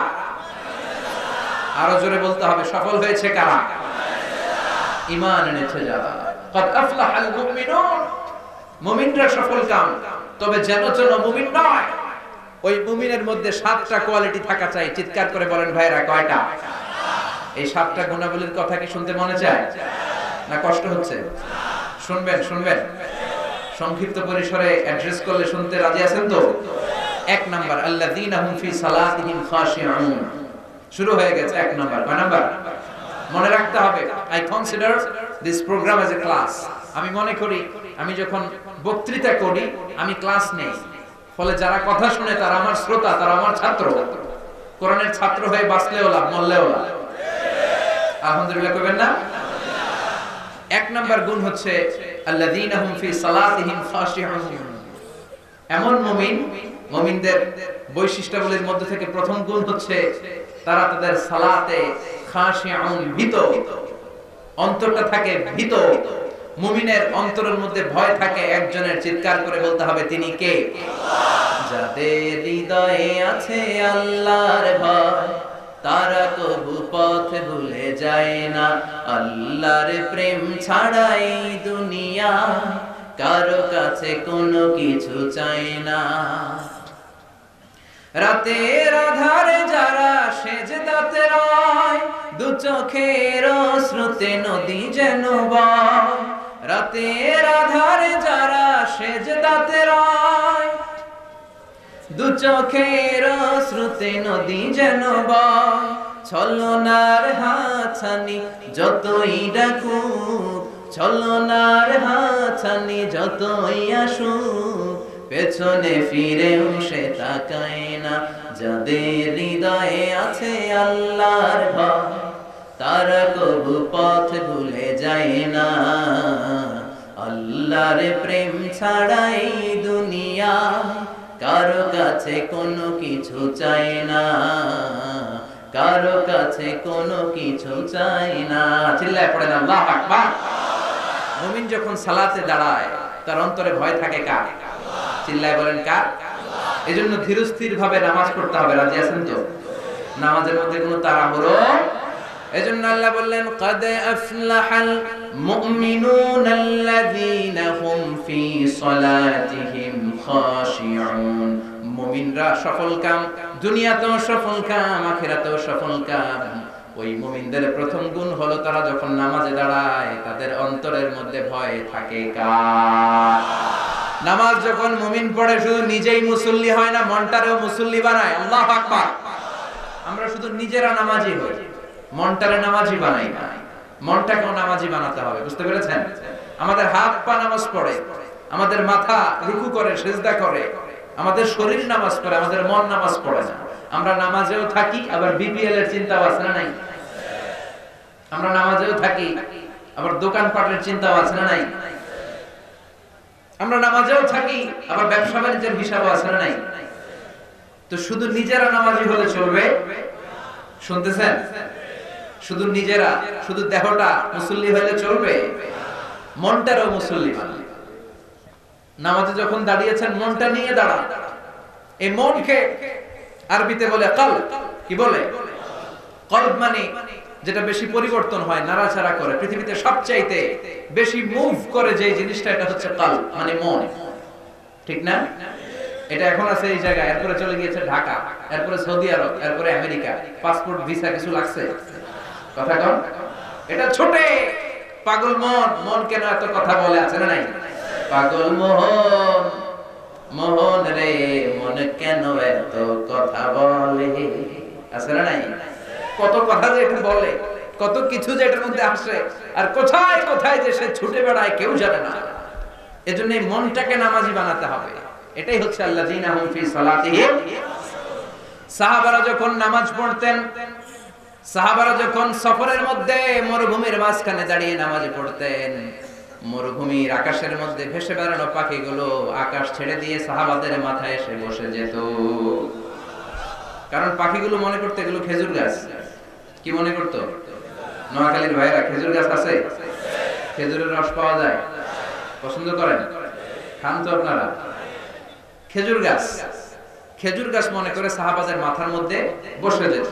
আরো জোরে বলতে হবে, সফল হয়েছে কারা? ঈমান এনেছে যারা। قد أفلح المؤمنون, মুমিনরা সফল কাম। তবে যেন মুমিন নয়, ওই মুমিনের মধ্যে 7টা কোয়ালিটি থাকা চাই। চিৎকার করে বলেন ভাইরা, কয়টা? এই 7টা গুণাবলীর কথা কি শুনতে মনে চায় না কষ্ট হচ্ছে? শুনবেন শুনবেন, সংক্ষিপ্ত পরিসরে অ্যাড্রেস করলে শুনতে রাজি আছেন তো? 1 নাম্বার, আল্লাযীনা হুম ফি সালাতিহিম খাশিউন। শুরু হয়ে গেছে 1 নাম্বার। কয় নাম্বার? মনে রাখতে হবে। I consider this program as a class. আমি মনে করি আমি যখন বক্তৃতা করি আমি ক্লাস নেই, ফলে যারা কথা শুনে তারা আমার শ্রোতা, তারা আমার ছাত্র। কোরআনের ছাত্র হয়ে বাঁচলেও লাভ, মরলেও লাভ। আলহামদুলিল্লাহ কইবেন না? 1 নাম্বার গুণ হচ্ছে আল্লাযীনা হুম ফি সালাতিহিম খাশিউন। এমন মুমিন, মুমিনদের বৈশিষ্ট্যাবলীর মধ্যে থেকে প্রথম গুণ হচ্ছে তারা তাদের সালাতে খাশিউন, ভীত। অন্তরটা থাকে ভীত। মুমিনের অন্তরের মধ্যে ভয় থাকে একজনের। চিৎকার করে বলতে হবে, তিনি কে? যাদের হৃদয়ে আছে আল্লাহর ভয়, তারা কবু পথ ভুলে যায় না। আল্লাহর প্রেম ছাড়া এই দুনিয়া কারো কাছে কোনো কিছু চায় না। রাতের আধারে যারা সেজদাতে রয়, দু চোখের অশ্রুতে নদী যেন বয়। রাতের আধারে যারা সেজদাতে রয়, দু চোখের অশ্রুতে নদী যেন বয়। ছলনার হাতছানি যতই ডাকুক, ছলনার হাতছানি যতই আসুক, পেছনে ফিরেও সে তাকায় না। যাদের হৃদয়ে আছে আল্লাহর ভয়, তারা কবু পথ ভুলে যায় না। আল্লাহর প্রেম ছাড়াই দুনিয়া কারো কাছে কোনো কিছু চায় না, কারো কাছে কোনো কিছু চায় না। চিল্লায় পড়েন আল্লাহু আকবার। মুমিন যখন সালাতে দাঁড়ায় তার অন্তরে ভয় থাকে কার? চিল্লায় বলেন কার? এজন্য ধীরস্থির ভাবে নামাজ পড়তে হবে। রাজি আছেন তো? নামাজের মধ্যে কোনো তাড়াহুড়ো। এজন্য আল্লাহ বললেন, قد أفلح المؤمنون الذين هم في صلاتهم خاشعون. মুমিনরা সফল কাম, দুনিয়াতেও সফল কাম, আখিরাতেও সফল কাম। ওই মুমিনদের প্রথম গুণ হলো তারা যখন নামাজে দাঁড়ায় তাদের অন্তরের মধ্যে ভয় থাকে কার? নামাজ যখন মুমিন পড়ে শুধু নিজেই মুসল্লি হয় না, মনটারেও মুসল্লি বানায়। আল্লাহু আকবার। আমরা শুধু নিজেরা নামাজি হই, মনটারে নামাজি বানাই না। মনটাকেও নামাজি বানাতে হবে। বুঝতে পেরেছেন? আমাদের হাত পা নামাজ পড়ে, আমাদের মাথা রুকু করে, সিজদা করে, আমাদের শরীর নামাজ পড়ে, আমাদের মন নামাজ পড়ে না। আমরা নামাজেও থাকি, আবার বিপিএল এর চিন্তাও আছে না নাই? আমরা নামাজেও থাকি, আবার দোকানপাটের চিন্তাও আছে না নাই? আমরা নামাজেও থাকি, আবার ব্যবসা বাণিজ্যের হিসাবও আছে না নাই? তো শুধু নিজেরা নামাজি হলে চলবে? শুনতেছেন? শুধু নিজেরা, শুধু দেহটা মুসল্লি হলে চলবে? মনটারও মুসল্লি বানান। নামাজে যখন দাঁড়িয়েছেন মনটা নিয়ে দাঁড়ান। এই মনকে আরবিতে বলে কলব। কি বলে? কলব মানে যেটা বেশি পরিবর্তন হয়, নাড়াচাড়া করে, পৃথিবীতে সবচাইতে বেশি মুভ করে যে জিনিসটা, এটা হচ্ছে কলব মানে মন। ঠিক না? এটা এখন আছে এই জায়গায়, এরপরে চলে গিয়েছে ঢাকা, এরপরে সৌদি আরব, এরপরে আমেরিকা। পাসপোর্ট ভিসা কিছু লাগছে? কথা কন। এটা ছোটে পাগল মন। মন কেন এত কথা বলে, আছে না নাই? পাগল মোহন, মোহন রে মন কেন এত কথা বলে, আছে না নাই? কত কথা যে এটা বলে, কত কিছু যে এটার মধ্যে আসে, আর কোথায় কোথায় যে সে ছুটে বেড়ায় কেউ জানে না। এজন্য এই মনটাকে নামাজি বানাতে হবে। এটাই হচ্ছে আল্লাযীনা হুম ফি সালাতিহিম। সাহাবারা যখন নামাজ পড়তেন, সাহাবারা যখন সফরের মধ্যে মরুভূমির মাঝখানে দাঁড়িয়ে নামাজ পড়তেন, মরুভূমির আকাশের মধ্যে ভেসে বেড়ানো পাখিগুলো আকাশ ছেড়ে দিয়ে সাহাবাদের মাথায় এসে বসে যেত। কারণ পাখিগুলো মনে করতে এগুলো খেজুর গাছ। কি মনে করতো? নোয়াখালীর ভাইরা খেজুর গাছ আছে, খেজুরের রস পাওয়া যায়, পছন্দ করেন? খান তো আপনারা? খেজুর গাছ, খেজুর গাছ মনে করে সাহাবাদের মাথার মধ্যে বসে যেত।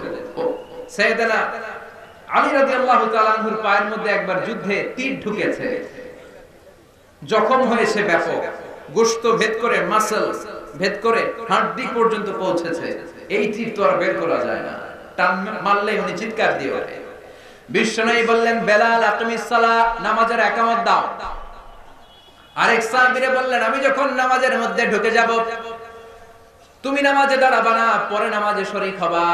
সাইয়েদনা আলী রাদিয়াল্লাহু তাআলা আনহুর পায়ের মধ্যে একবার যুদ্ধে তীর ঢুকেছে, জখম হয়েছে ব্যাপক, গোশত ভেদ করে, মাসল ভেদ করে হাড়ি পর্যন্ত পৌঁছেছে। এই তীর তো আর বের করা যায় না, টান মারলে উনি চিৎকার দিয়ে ওঠে। বিশ্বনবী বললেন, বেলাল আকিমিস সালাহ, নামাজের ইকামত দাও। আরেক সাহাবীরে বললেন, আমি যখন নামাজের মধ্যে ঢুকে যাব, তুমি নামাজে দাঁড়াবা না, পরে নামাজে শরীক হবা।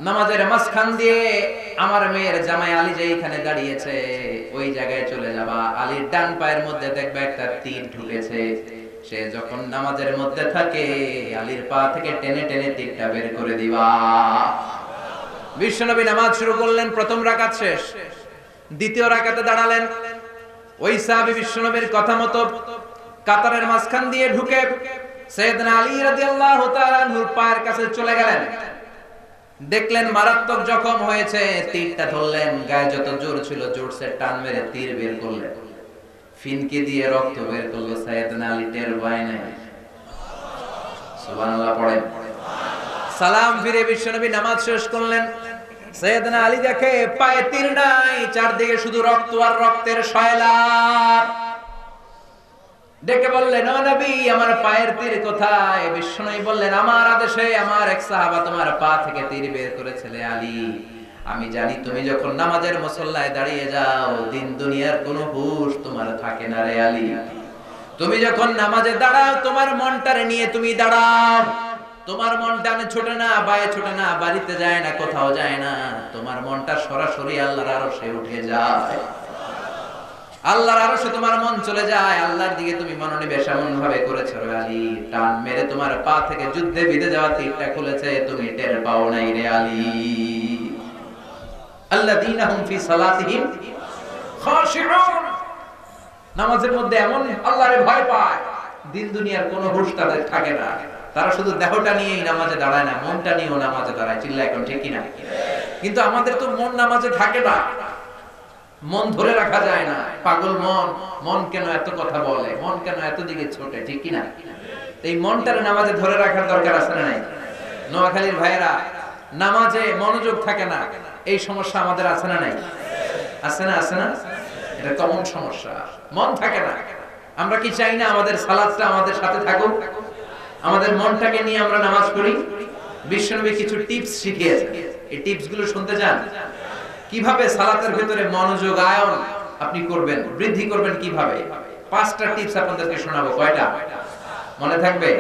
নামাজের মাঝখান দিয়ে আমার মেয়ের জামাই আলী যেখানে দাঁড়িয়েছে ওই জায়গায় চলে যাবা। আলীর ডান পায়ের মধ্যে দেখবে একটা তীর ঢুকেছে। সে যখন নামাজের মধ্যে থাকে আলীর পা থেকে টেনে টেনে তীরটা বের করে দিবা। বিশ্বনবী নামাজ শুরু করলেন, প্রথম রাকাত শেষ, দ্বিতীয় রাকাতে দাঁড়ালেন। ওই সাহাবী বিশ্বনবীর কথা মতো কাতারের মাঝখান দিয়ে ঢুকে সাইয়েদনা আলী রাদিয়াল্লাহু তাআলা আনহুর পায়ের কাছে চলে গেলেন। দেখলেন মারাত্মক জখম হয়েছে, তীরটা ধরলেন, গায়ে যত জোর ছিল জোরসে টান মেরে তীর বের করলেন, ফিনকে দিয়ে রক্ত বের করলো। সাইয়েদনা আলী টের পায় নাই। সুবহানাল্লাহ পড়েন। সালাম ফিরে বিশ্বনবী নামাজ শেষ করলেন। সাইয়েদনা আলী দেখে পায়ে তীর নাই, চারদিকে শুধু রক্ত আর রক্তের সয়লাব। ডেকে বললেন, ও নবী, আমার পায়ের তীর কোথায়? বিশ্বনবী বললেন, আমার আদেশে আমার এক সাহাবা তোমার পা থেকে তীর বের করেছিল আলী। আমি জানি তুমি যখন নামাজের মুসল্লায় দাঁড়িয়ে যাও দিন দুনিয়ার কোনো হুঁশ তোমার থাকে না রে আলী। তুমি যখন নামাজে দাঁড়াও তোমার মনটারে নিয়ে তুমি দাঁড়াও। তোমার মন ডানে ছোটে না, বায়ে ছোটে না, বাড়িতে যায় না, কোথাও যায় না। তোমার মনটা সরাসরি আল্লাহর আরশে উঠে যায়। আল্লাহর আরশে তোমার মন চলে যায়। আল্লাহর দিকে তুমি মনোনিবেশ এমন ভাবে করেছো রে আলী, টান মেরে তোমার পা থেকে যুদ্ধে বিঁধে যাওয়া তীরটা খুলেছে, তুমি টের পাও নাই রে আলী। আল্লাযীনা হুম ফি সালাতিহিম খাশিউন। নামাজের মধ্যে এমন আল্লাহরে ভয় পায়, দিন দুনিয়ার কোনো হুঁশ তাদের থাকে না। তারা শুধু দেহটা নিয়েই নামাজে দাঁড়ায় না, মনটা নিয়েও নামাজে দাঁড়ায়। চিল্লায় এখন ঠিক কিনা? কিন্তু আমাদের তো মন নামাজে থাকে না, মন ধরে রাখা যায় না। পাগল মন, মন কেন এত কথা বলে, মন কেন এত দিকে ছোটে, ঠিক কিনা? এই মনটারে নামাজে ধরে রাখার দরকার আছে না নাই? নোয়াখালীর ভাইয়েরা নামাজে মনোযোগ থাকে না, এই সমস্যা আমাদের আছে না নাই? আছে না? আছে না? এটা কমন সমস্যা, মন থাকে না। আমরা কি চাই না আমাদের সালাতটা আমাদের সাথে থাকুক, আমাদের মনটাকে নিয়ে আমরা নামাজ পড়ি? বিশ্বনবী কিছু টিপস শিখিয়েছেন, এই টিপস গুলো শুনতে চান? কিভাবে সালাতের ভিতরে মনোযোগ আয়ন আপনি করবেন, বৃদ্ধি করবেন কিভাবে? 5টা টিপস আপনাদেরকে শোনাবো। কয়টা মনে থাকবে?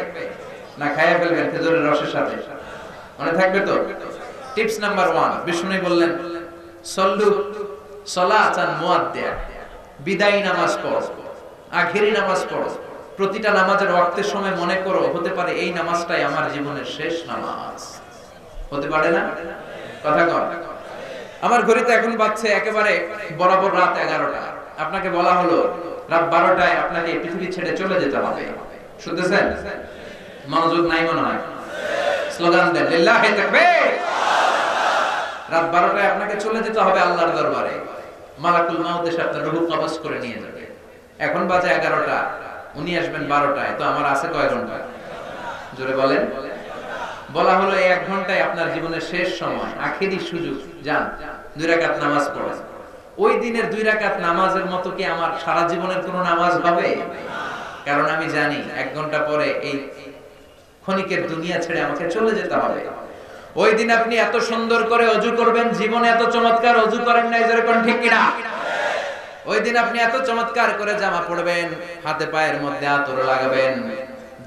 না খায়া ফেলবেন খেজুরের রসের সাথে? মনে থাকবে তো? টিপস নাম্বার 1, বিষ্ণু বললেন, সল্লু সালাতান মুআদ্দিয়া, বিদায়ী নামাজ পড়ো, আখেরি নামাজ পড়ো। প্রতিটা নামাজের ওয়াক্তের সময় মনে করো, হতে পারে এই নামাজটাই আমার জীবনের শেষ নামাজ। হতে পারে না? কথা কর। আমার ঘড়িতে এখন বাজছে একেবারে বরাবর রাত 11টা। আপনাকে বলা হলো রাত 12টায় আপনাকে পৃথিবী ছেড়ে চলে যেতে হবে। শুনতেছেন? মনোযোগ নাই মনে হয়? স্লোগান দেন লিল্লাহি তাকবীর। রাত 12টায় আপনাকে চলে যেতে হবে আল্লাহর দরবারে। মালাকুল মাউত এসে আপনার রূহ কবজ করে নিয়ে যাবে। এখন বাজে 11টা, উনি আসবেন 12টায়, তো আমার আছে কয় ঘন্টা? জোরে বলেন। বলা হলো এই 1 ঘন্টায় আপনার জীবনের শেষ সময়, আখেরি সুযোগ। যান 2 রাকাত নামাজ পড়েন। ওই দিনের 2 রাকাত নামাজের মতো কি আমার সারা জীবনের কোনো নামাজ হবে? কারণ আমি জানি 1 ঘন্টা পরে এই ক্ষণিকের দুনিয়া ছেড়ে আমাকে চলে যেতে হবে। ওই দিন আপনি এত সুন্দর করে ওযু করবেন, জীবনে এত চমৎকার ওযু করেন নাই, জোরে কোন ঠিক কিনা? ওই দিন আপনি এত চমৎকার করে জামা পরবেন, হাতে পায়ের মধ্যে আতর লাগাবেন,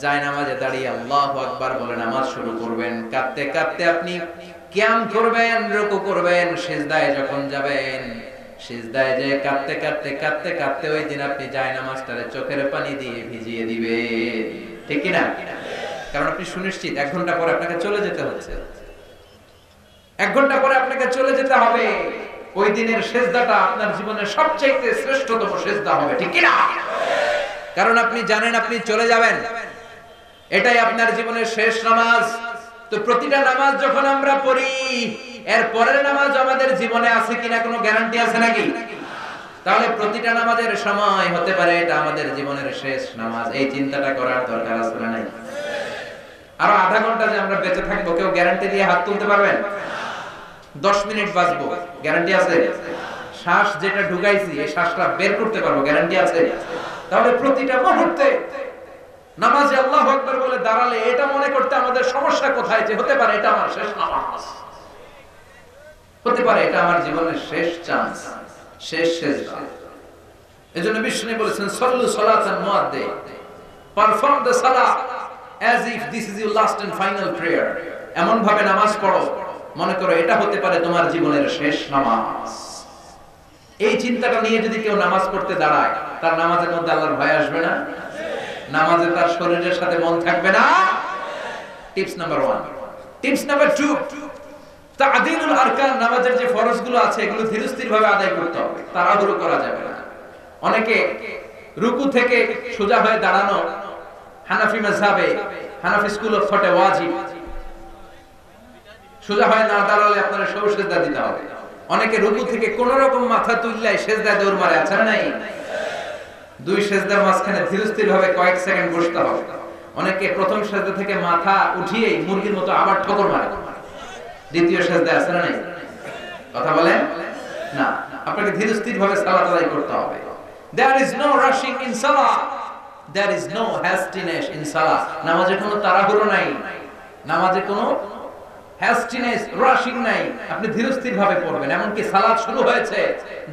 যায় নামাজে দাঁড়িয়ে আল্লাহু আকবার বলে নামাজ শুরু করবেন। কাঁদতে কাঁদতে আপনি কিয়াম করবেন, রুকু করবেন, সিজদায় যখন যাবেন, সিজদায় যে কাঁদতে কাঁদতে কাঁদতে কাঁদতে ওই দিন আপনি যায় নামাজটারে চোখের পানি দিয়ে ভিজিয়ে দিবেন, ঠিক কিনা? কারণ আপনি সুনিশ্চিত 1 ঘন্টা পরে আপনাকে চলে যেতে হচ্ছে। 1 ঘন্টা পরে আপনাকে চলে যেতে হবে। ওই দিনের সিজদাটা আপনার জীবনের সবচেয়ে শ্রেষ্ঠতম সিজদা হবে, ঠিক কিনা? কারণ আপনি জানেন আপনি চলে যাবেন, এটাই আপনার জীবনের শেষ নামাজ। তো প্রতিটা নামাজ যখন আমরা পড়ি, এর পরের নামাজ আমাদের জীবনে আছে কিনা কোনো গ্যারান্টি আছে নাকি? তাহলে প্রতিটা নামাজের সময় হতে পারে এটা আমাদের জীবনের শেষ নামাজ। এই চিন্তাটা করার দরকার আছে না? নাই। আরো আধা ঘন্টা যে আমরা বেঁচে থাকবো, কেউ গ্যারান্টি দিয়ে হাত তুলতে পারবেন? 10 মিনিট বাঁচবো, গ্যারান্টি আছে? শ্বাস যেটা ঢুকাইছি এই শ্বাসটা বের করতে পারবো, গ্যারান্টি আছে? তাহলে প্রতিটা মুহূর্তে নামাজে আল্লাহু আকবার বলে দাঁড়ালে এটা মনে করতে আমাদের সমস্যা কোথায়, যে হতে পারে এটা আমার শেষ নামাজ, হতে পারে এটা আমার জীবনের শেষ চান্স, শেষ সেজদা। এজন্য বিষ্ণু বলেছেন সাল্লু সালাতান মুআদ্দে, perform the Salah as if this is your last and final prayer। এমন ভাবে নামাজ পড়ো মনে করো এটা হতে পারে তোমার জীবনের শেষ নামাজ। এই চিন্তাটা নিয়ে যদি কেউ নামাজ পড়তে দাঁড়ায়, তার নামাজের মধ্যে আল্লাহর ভয় আসবে না? নামাজে তার শরীরের সাথে মন থাকবে না? Tips number 1। টিপস নাম্বার 2, তা'দিলুল আরকান, নামাজের যে ফরজগুলো আছে এগুলো ধীরস্থির ভাবে আদায় করতে হবে, তাড়াহুড়ো করা যাবে না। অনেকে রুকু থেকে সোজা হয়ে দাঁড়ানো হানাফি মাযহাবে, হানাফি স্কুল অফ থটে ওয়াজিব। সোজা হয়ে না দাঁড়ালে আপনারা সব সিজদা দিতে হবে। অনেকে রুকু থেকে কোন রকম মাথা তুললাই সিজদায় দৌড় মারে, আছে না নাই? 2 সিজদার মাঝখানে ধীরস্থির ভাবে কয়েক সেকেন্ড বসতে হবে। অনেকে প্রথম সিজদা থেকে মাথা উঠিয়ে মুরগির মতো আবার ঠোকর মারে, দ্বিতীয় সিজদায়, আছে না নাই? কথা বলেন না। আপনাকে ধীরস্থির ভাবে সালাত আদায় করতে হবে। There is no rushing in salah, there is no hastiness in salah। নামাজে কোনো তাড়াহুড়ো নাই, নামাজে কোনো হ্যাস্টিনেস, রাশিং নাই। আপনি ধীরস্থির ভাবে পড়বেন। এমনকি সালাত শুরু হয়েছে,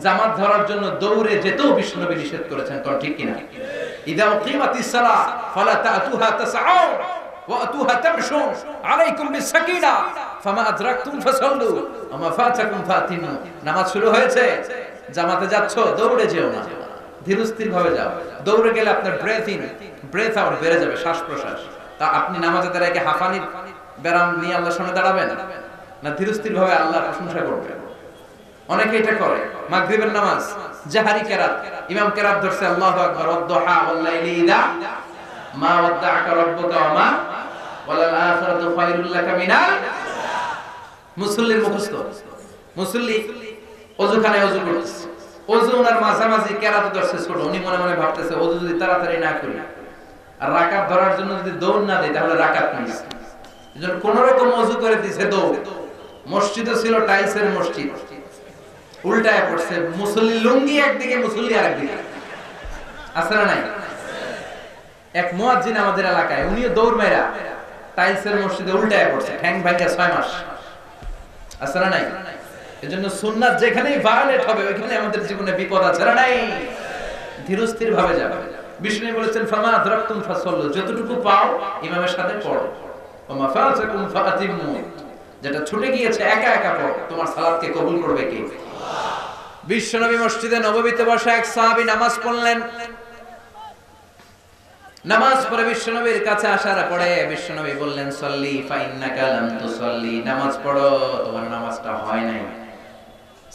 জামাত ধরার জন্য দৌড়ে যেতেও বিষ্ণুনবী নিষেধ করেছেন, কোন ঠিক কিনা? ইদা উকিমাতিস সালাহ ফালা তাতুহা তাসআউন ওয়া আতুহা তামশুন আলাইকুম বিসাকিনা ফামা আদরাকতুম ফাসাল্লু ওয়া মা ফাতাকুম ফাতিমু। নামাজ শুরু হয়েছে, জামাতে যাচ্ছ, দৌড়ে যেও না, ধীরস্থির ভাবে যাও। দৌড়ে গেলে আপনার ব্রেথ ইন ব্রেথ আউট বেড়ে যাবে, শ্বাস প্রশ্বাস। তা আপনি নামাজে দাঁড়ায় হাঁফানির ব্যারাম নিয়ে আল্লাহর সামনে দাঁড়াবেন না, ধীরস্থির ভাবে আল্লাহর প্রশংসা করবেন। অনেকে এটা করে। মাগরিবের নামাজ জাহারি কেরাত, ইমাম কেরাত ধরছে আল্লাহু আকবার ওয়াদ-দুহা ওয়াল-লাইলি ইযা মা ওয়াদ্দাআকা রাব্বুকা ওয়া মা ওয়ালাল আখিরাতু খায়রুল লাকা মিনাল। মুসল্লির মুখস্থ, মুসল্লি ওযুখানে ওযু করতেছে, ওযু ওনার মাঝামাঝি কেরাত ধরছে ছোট, উনি মনে মনে ভাবতেছে ওযু যদি তাড়াতাড়ি না করি আর রাকাত ধরার জন্য যদি দৌড় না দেই তাহলে রাকাত মিস। এজন্য কোন রকম ওযু করে দিয়েছে দৌড়। মসজিদও ছিল টাইলসের মসজিদ, উল্টায় পড়ছে, মুসল্লি লুঙ্গি একদিকে, মুসল্লি আরেকদিকে, আছে না নাই? এক মুয়াজ্জিন আমাদের এলাকায়, উনিও দৌড় মেরা টাইলসের মসজিদে উল্টায় পড়ছে, ঠ্যাং ভাঙা 6 মাস, আছে না নাই? এজন্য সুন্নাত যেখানেই ভায়োলেট হবে ওইখানে আমাদের জীবনে বিপদ আছে না নাই? ধীরস্থির ভাবে যাবে। বিষ্ণু বলেছেন ফামা আদরাকতুম ফাসাল্লু, যতটুকু পাও ইমামের সাথে পড়ো, ওয়া মা ফাতাকুম ফাতিমু, যেটা ছুটে গিয়েছে একা একা পড়ো, তোমার সালাতকে কবুল করবে কে? বিশ্বনবী মসজিদে নববীতে বসে এক সাহাবী নামাজ পড়লেন। নামাজ পড়ে বিশ্বনবীর কাছে আসার পরে বিশ্বনবী বললেন সল্লি ফা ইন্নাকা লাম তুসাল্লি, নামাজ পড়ো, তোমার নামাজটা হয় নাই।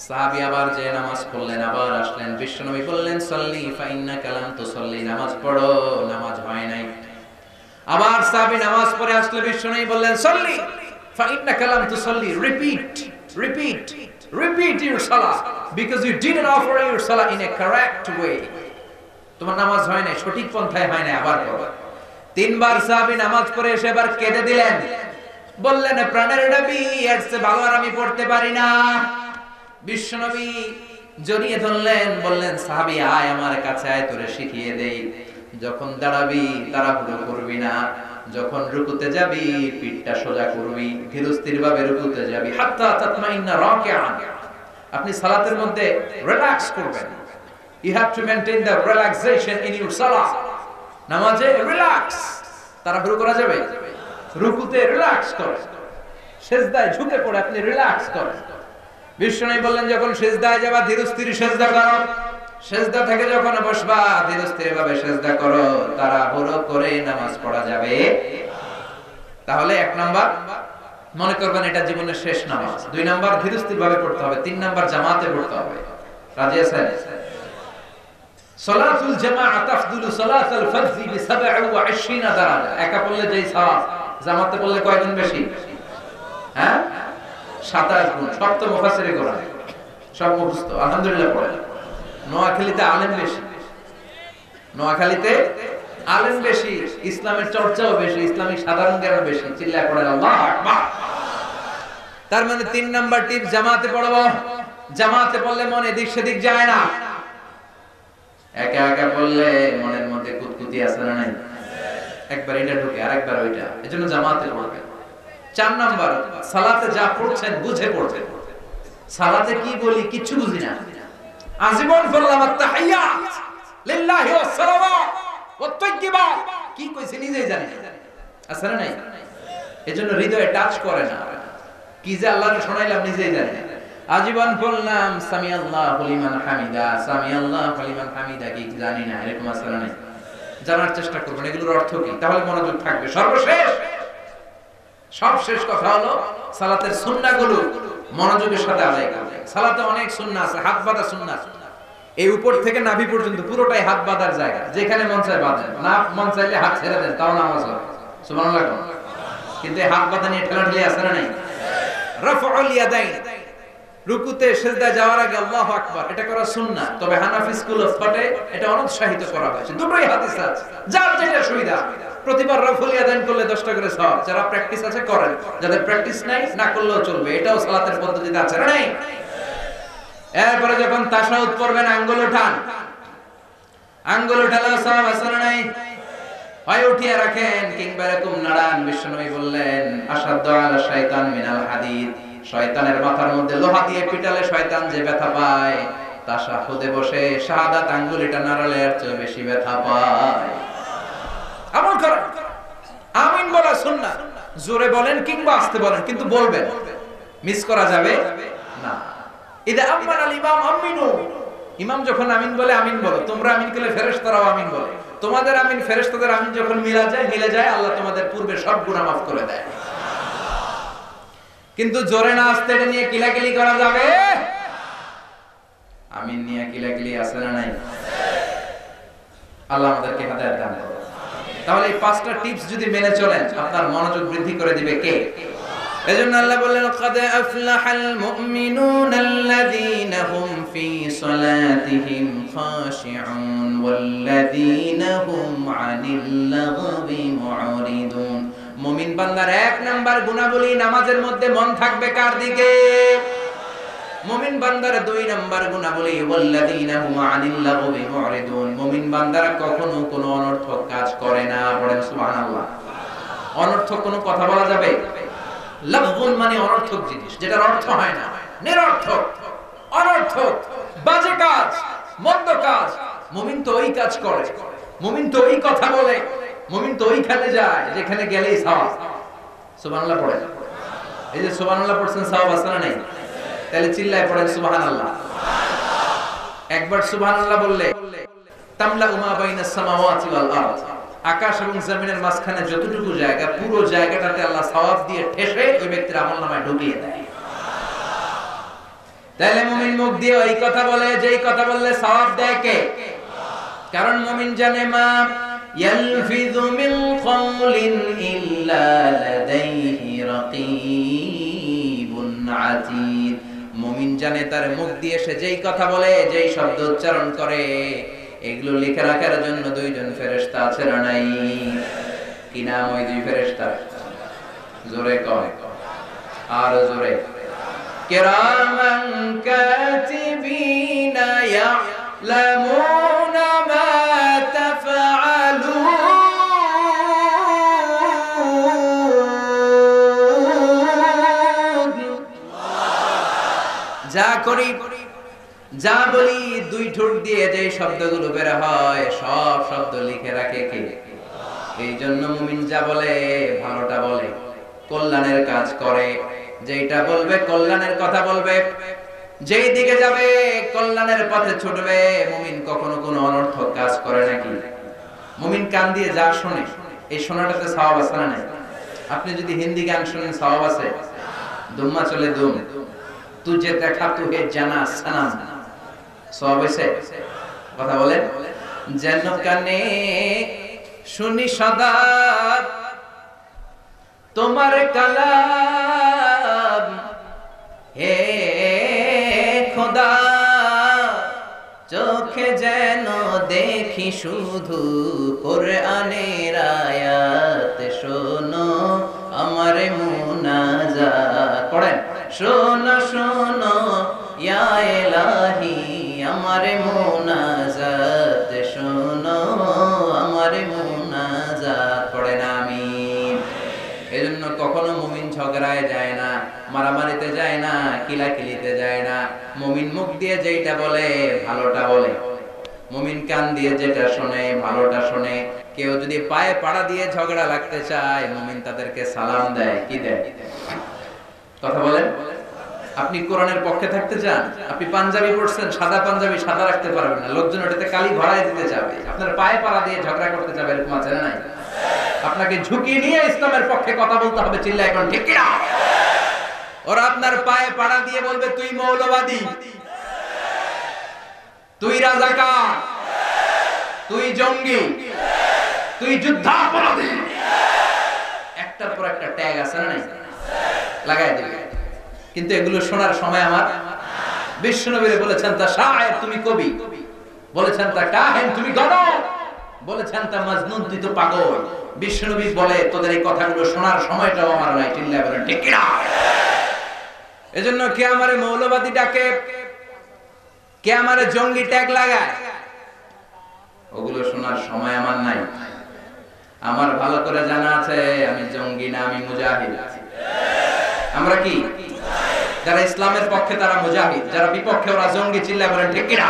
সাহাবী আবার যে নামাজ পড়লেন, আবার আসলেন, বিশ্বনবী বললেন সল্লি ফা ইন্নাকা লাম তুসাল্লি, নামাজ পড়ো, নামাজ হয় নাই। আবার সাহাবী নামাজ পড়ে আসলে বিশ্বনবী বললেন সাল্লি ফা ইন্নাকা লাম তুসাল্লি, repeat your salah because you didn't offer your salah in a correct way. তোমার নামাজ হয় না, সঠিক পন্থায় হয় না, আবার পড়ো। তিনবার সাহাবী নামাজ পড়ে এসে এবার কেঁদে দিলেন, বললেন প্রাণের নবী এর চেয়ে ভালো আর আমি পড়তে পারি না। বিশ্বনবী জড়িয়ে ধরলেন, বললেন সাহাবী আয় আমার কাছে আয়, তোরে শিখিয়ে দেই। যখন দাঁড়াবি তাড়াহুড়ো করবি না, যখন রুকুতে যাবি পিঠটা সোজা করবি, ধীরস্থির ভাবে রুকুতে যাবি, হাত্তা তাতমাইন্না রাকিআন। আপনি সালাতের মধ্যে রিল্যাক্স করবেন। You have to maintain the relaxation in your salah. নামাজে রিল্যাক্স, তাড়াহুড়ো করা যাবে? রুকুতে রিল্যাক্স করেন, সিজদায় ঝুঁকে পড়ে আপনি রিল্যাক্স করেন। বিশ্বনবী বললেন যখন সিজদায় যাবা ধীরস্থির সিজদা করো, সিজদা থেকে যখন বসবা ধীরস্থির ভাবে সিজদা করো, তাড়াহুড়ো করে নামাজ পড়া যাবে। তাহলে এক নাম্বার মনে করবেন এটা জীবনের শেষ নামাজ, 2 নাম্বার ধীরস্থির ভাবে পড়তে হবে, 3 নাম্বার জামাতে পড়তে হবে। রাজি আছেন? সালাতুল জামাআহ তাফদুলু সালাতুল ফজর বি 27 দারাজা। একা পড়লে যেই সওয়াব, জামাতে পড়লে কয় গুণ বেশি? হ্যাঁ 27 গুণ। সব তো মুফাসসিরে কোরআন, সব মুখস্থ আলহামদুলিল্লাহ পড়ে। নোয়াখালীতে আলেম বেশি, নোয়াখালীতে আলেম বেশি, ইসলামের চর্চাও বেশি, ইসলামিক সাধারণ জ্ঞান বেশি। চিল্লায় পড়েন আল্লাহু আকবার। তার মানে 3 নাম্বার টিপ জামাতে পড়বো। জামাতে পড়লে মন এদিক সেদিক যায় না। একা একা পড়লে মনের মধ্যে কুতকুতি আছে না নাই? একবার এটা ঢুকে আরেকবার ওইটা, এজন্য জামাতে পড়বেন। 4 নাম্বার সালাতে যা পড়ছেন বুঝে পড়বেন। সালাতে কি বলি কিচ্ছু বুঝি না, আজীবন বললাম আত-তাহিয়াত লিল্লাহি ওয়াস সালাওয়াত ওয়াত তাইয়্যিবাত, কি কইছে নিজেই জানি না, আছে না নাই? এজন্য হৃদয়ে টাচ করে না, কি যে আল্লাহরে শোনাইলাম নিজেই জানি না। আজীবন বললাম সামি আল্লাহু লিমান হামিদা, সামি আল্লাহু লিমান হামিদা কি জানি না, এরকম আছে না নাই? জানার চেষ্টা করবেন এগুলোর অর্থ কি, তাহলে মনোযোগ থাকবে। সর্বশেষ কথা হলো সালাতের সুন্নাহগুলো মনোযোগের সাথে আদায় করবে। সালাতে অনেক সুন্নাহ আছে, হাত বাঁধা সুন্নাহ আছে। এই উপর থেকে নাভি পর্যন্ত পুরোটাই হাত বাঁধার জায়গা, যেখানে মন চায় বাঁধেন, না মন চাইলে হাত ছেড়ে দেন, তাও নামাজ হবে। সুবহানাল্লাহ। কিন্তু এই হাত বাঁধা নিয়ে ঠেলাঠেলি আছে না নাই? রাফউল ইয়াদাইন, রুকুতে সিজদায় যাওয়ার আগে আল্লাহু আকবার, এটা করা সুন্নাহ। তবে হানাফি স্কুল অফ থটে এটা অনুৎসাহিত করা হয়েছে। দুটোই হাদিস আছে, যার যেটা সুবিধা। প্রতিবার রাফউল ইয়াদাইন করলে 10টা করে সওয়াব। যারা প্র্যাকটিস আছে করেন, যাদের প্র্যাকটিস নাই না করলেও চলবে, এটাও সালাতের পদ্ধতিতে আছে না নাই? এরপরে যখন তাশাহুদ পড়বেন আঙ্গুল উঠান, আঙ্গুল উঠালেও সওয়াব আছে না নাই? হয় উঠিয়ে রাখেন কিংবা এরকম নাড়ান। বিশ্বনবী বললেন আশাদ্দু আলা শাইতান মিনাল হাদিদ, শয়তানের মাথার মধ্যে লোহা দিয়ে পিটালে শয়তান যে ব্যথা পায়, তাশাহুদে বসে শাহাদাত আঙ্গুলটা নাড়ালে এর চেয়ে বেশি ব্যথা পায়। আমল করেন। আমিন বলা সুন্নাহ, জোরে বলেন কিংবা আস্তে বলেন, কিন্তু বলবেন, মিস করা যাবে না। ইদা আম্মানা আল ইমাম আমিনু, ইমাম যখন আমিন বলে আমিন বলো। তোমরা আমিন করলে ফেরেশতারাও আমিন বলে। তোমাদের আমিন ফেরেশতাদের আমিন যখন মিলে যায় আল্লাহ তোমাদের পূর্বে সব গুনাহ মাফ করে দেয়। কিন্তু জোরে না আস্তে এটা নিয়ে কিলাকিলি করা যাবে? আমিন নিয়ে কিলাকিলি আছে না নাই? আল্লাহ আমাদেরকে হেদায়েত দান করুন। তাহলে এই 5টা টিপস যদি মেনে চলেন আপনার মনোযোগ বৃদ্ধি করে দিবে কে? এজন্য আল্লাহ বললেন ক্বাদ আফলাহাল মুমিনুনাল্লাযীনা হুম ফি সালাতিহিম খাশিউন ওয়াল্লাযীনা হুম আনিল লাগবি মুরিদুন। মুমিন বান্দার 1 নাম্বার গুণাবলী, নামাজের মধ্যে মন থাকবে কার দিকে? মুমিন বান্দার 2 নাম্বার গুণাবলী ওয়াল্লাযীনা হুম আনিল লাগবি মুরিদুন, মুমিন বান্দারা কখনো কোনো অনর্থক কাজ করে না। বলেন সুবহানাল্লাহ। অনর্থক কোনো কথা বলা যাবে? লাগবুন মানে অনর্থক জিনিস, যেটার অর্থ হয় না, নিরর্থক, অনর্থক, বাজে কাজ, মন্দ কাজ। মুমিন তো ওই কাজ করে, মুমিন তো ওই কথা বলে, মুমিন তো ওইখানে যায় যেখানে গেলেই সওয়াব। সুবহানাল্লাহ পড়েন। এই যে সুবহানাল্লাহ পড়ছেন, সওয়াব আছে না নাই? তাহলে চিল্লায় পড়েন সুবহানাল্লাহ। একবার সুবহানাল্লাহ বললে তামলা উমা বাইনাস সামাওয়াতি ওয়াল আরদ, আকাশ এবং জমিনের মাঝখানে যতটুকু জায়গা, পুরো জায়গাটাতে আল্লাহ সওয়াব দিয়ে ঠেসে ওই ব্যক্তির আমলনামায় ঢুকিয়ে দেয়। তাহলে মুমিন মুখ দিয়ে ওই কথা বলে যেই কথা বললে সওয়াব দেয় কে? কারণ মুমিন জানে মা ইয়ালফিযু মিন কাওলিন ইল্লা লাদাইহি রাকীবুন আতীদ। মুমিন জানে তার মুখ দিয়ে সে যেই কথা বলে, যেই শব্দ উচ্চারণ করে, এগুলো লিখে রাখার জন্য দুইজন ফেরেশতা আছে না নাই? কি নাম ওই দুই ফেরেশতা? জোরে কয়, আর জোরে। কিরামান কাতিবিনা ইয়ালামুনা মা তাফআলুন। যা করি, যা বলি, দুই ঠোঁট দিয়ে যে শব্দগুলো বের হয়, সব শব্দ লিখে রাখে কে? এই জন্য মুমিন যা বলে ভালোটা বলে, কল্যাণের কাজ করে। যেটা বলবে কল্যাণের কথা বলবে, যেই দিকে যাবে কল্যাণের পথে ছুটবে। মুমিন কখনো কোনো অনর্থক কাজ করে নাকি? মুমিন কান দিয়ে যা শোনে, এই শোনাটাতে সওয়াব আছে না নাই? আপনি যদি হিন্দি গান শুনেন সওয়াব আছে? দুম্মা চলে দুম, তুজে দেখা তুহে জানা সানাম, সওয়াব আছে? কথা বলেন। যেন কানে শুনি সদা তোমার কালাম, হে খোদা চোখে যেন দেখি শুধু কোরআনের আয়াত। শোনো আমার মুনাজাত, পড়েন। শোনো শোনো ইয়া ইলাহি আমার মুনাজাত, শোনো আমার মুনাজাত, পড়েন আমিন। এজন্য কখনো মুমিন ঝগড়ায় যায় না, মারামারিতে যায় না, কিলাকিলিতে যায় না। মুমিন মুখ দিয়ে যেটা বলে ভালোটা বলে, মুমিন কান দিয়ে যেটা শোনে ভালোটা শোনে। কেউ যদি পায়ে পাড়া দিয়ে ঝগড়া লাগতে চায়, মুমিন তাদেরকে সালাম দেয়। কি দেয়? কথা বলেন। আপনি কোরআনের পক্ষে থাকতে চান, আপনি পাঞ্জাবি পড়ছেন, সাদা পাঞ্জাবি সাদা রাখতে পারবেন না, লোকজন ওটাতে কালি ভরাই দিতে যাবে, আপনার পায়ে পাড়া দিয়ে ঝগড়া করতে যাবে, এরকম আছে না নাই? আপনাকে ঝুঁকি নিয়ে ইসলামের পক্ষে কথা বলতে হবে। চিল্লা এখন ঠিক কিনা? ওরা আপনার পায়ে পাড়া দিয়ে বলবে তুই মৌলবাদী, তুই রাজাকার, তুই জঙ্গি, তুই যুদ্ধাপরাধী, একটার পর একটা ট্যাগ আছে না নাই? লাগাই দিবে। কিন্তু এগুলো শোনার সময় আমার। বিশ্বনবী বলেছেন তা শায়ের, তুমি কবি, বলেছেন তা কাহিন, তুমি গণক, বলেছেন তা মাজনুন, তুই তো পাগল। বিশ্বনবী বলে তোদের এই কথাগুলো শোনার সময়টাও আমার নাই। চিল্লায় বলেন ঠিক কিনা? এজন্য কে আমারে মৌলবাদী ডাকে, কে আমারে জঙ্গি ট্যাগ লাগায়, ওগুলো শোনার সময় আমার নাই। আমার ভালো করে জানা আছে আমি জঙ্গি না, আমি মুজাহিদ। আমরা কি? যারা ইসলামের পক্ষে তারা মুজাহিদ, যারা বিপক্ষে ওরা জঙ্গি। চিল্লায় বলেন ঠিক কিনা?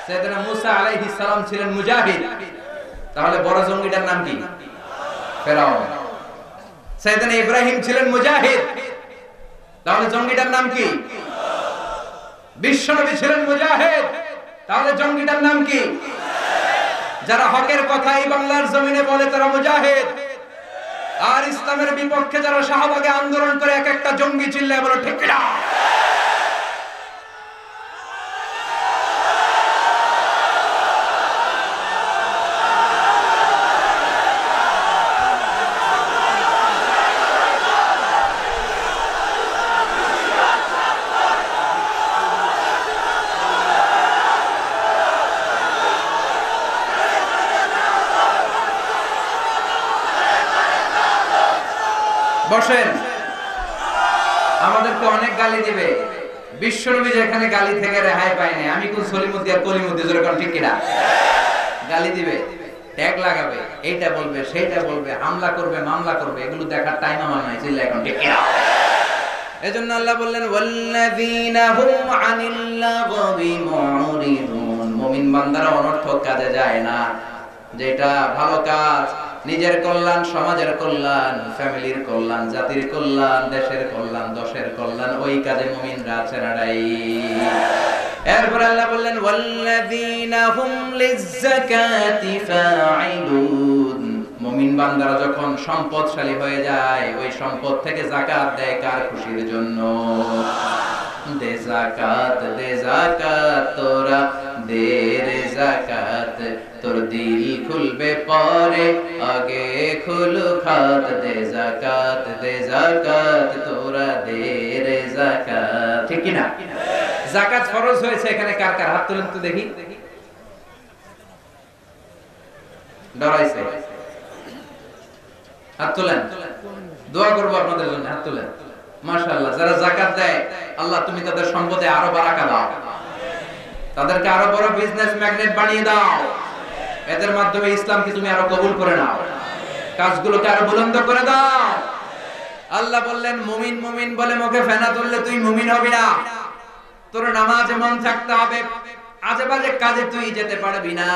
সাইয়েদনা মুসা আলাইহিস সালাম ছিলেন মুজাহিদ, তাহলে বড় জঙ্গিটার নাম কি? ফেরাউন। সাইয়েদনা ইব্রাহিম ছিলেন মুজাহিদ, তাহলে জঙ্গিটার নাম কি? বিশ্বনবী ছিলেন মুজাহিদ, তাহলে জঙ্গিটার নাম কি? যারা হকের কথা এই বাংলার জমিনে বলে তারা মুজাহিদ, আর ইসলামের বিপক্ষে যারা শাহবাগে আন্দোলন করে এক একটা জঙ্গি। চিল্লায় বলো ঠিক কিনা? বসেন। আমাদেরকে অনেক গালি দিবে, বিশ্বনবী যেখানে গালি থেকে রেহাই পায়নি। আমি কোন সলিমুদ্দি আর কলিমুদ্দি, যেরকম ঠিক কিনা? গালি দিবে, ট্যাগ লাগাবে, এইটা বলবে, সেইটা বলবে, হামলা করবে, মামলা করবে, এগুলো দেখার টাইম আমার নাই। চিল্লা এখন ঠিক কিনা? এজন্য আল্লাহ বললেন ওয়াল্লাযীনা হুম আনিল লাগবি মুরিদুন। মুমিন বান্দারা অনর্থক কাজে যায় না। যেটা ভালো কাজ, নিজের কল্যাণ, সমাজের কল্যাণ, ফ্যামিলির কল্যাণ, জাতির কল্যাণ, দেশের কল্যাণ, দশের কল্যাণ, ওই কাজে মুমিনরা আছে না নাই? এরপর আল্লাহ বললেন ওয়াল্লাযীনা হুম লিয-যাকাতি ফাঈলুন। মুমিন বান্দারা যখন সম্পদশালী হয়ে যায়, ওই সম্পদ থেকে যাকাত দেয় কার খুশির জন্য? দে যাকাত, দে যাকাত, তোরা দে রে যাকাত, তোর দিল খুলবে পরে, আগে খুলু খাত, দে যাকাত তোরা দে রে যাকাত। ঠিক কি না? যাকাত ফরজ হয়েছে এখানে কার কার? হাত তুলেন তো দেখি। ডরাইছে? হাত তুলেন, দোয়া করবো আপনাদের জন্য। হাত তুলেন। মাশাআল্লাহ, যারা যাকাত দেয় আল্লাহ তুমি তাদের সম্পদে আরো বারাকা দাও, তাদেরকে আরো বড় বিজনেস ম্যাগনেট বানিয়ে দাও। এদের মাধ্যমে ইসলামকে তুমি আরো কবুল করে নাও, কাজগুলোকে আরো বুলন্দ করে দাও। আল্লাহ বললেন মুমিন মুমিন বলে মুখে ফেনা তুললে তুই মুমিন হবি না। তোর নামাজে মন থাকতে হবে, আজে বাজে কাজে তুই যেতে পারবি না।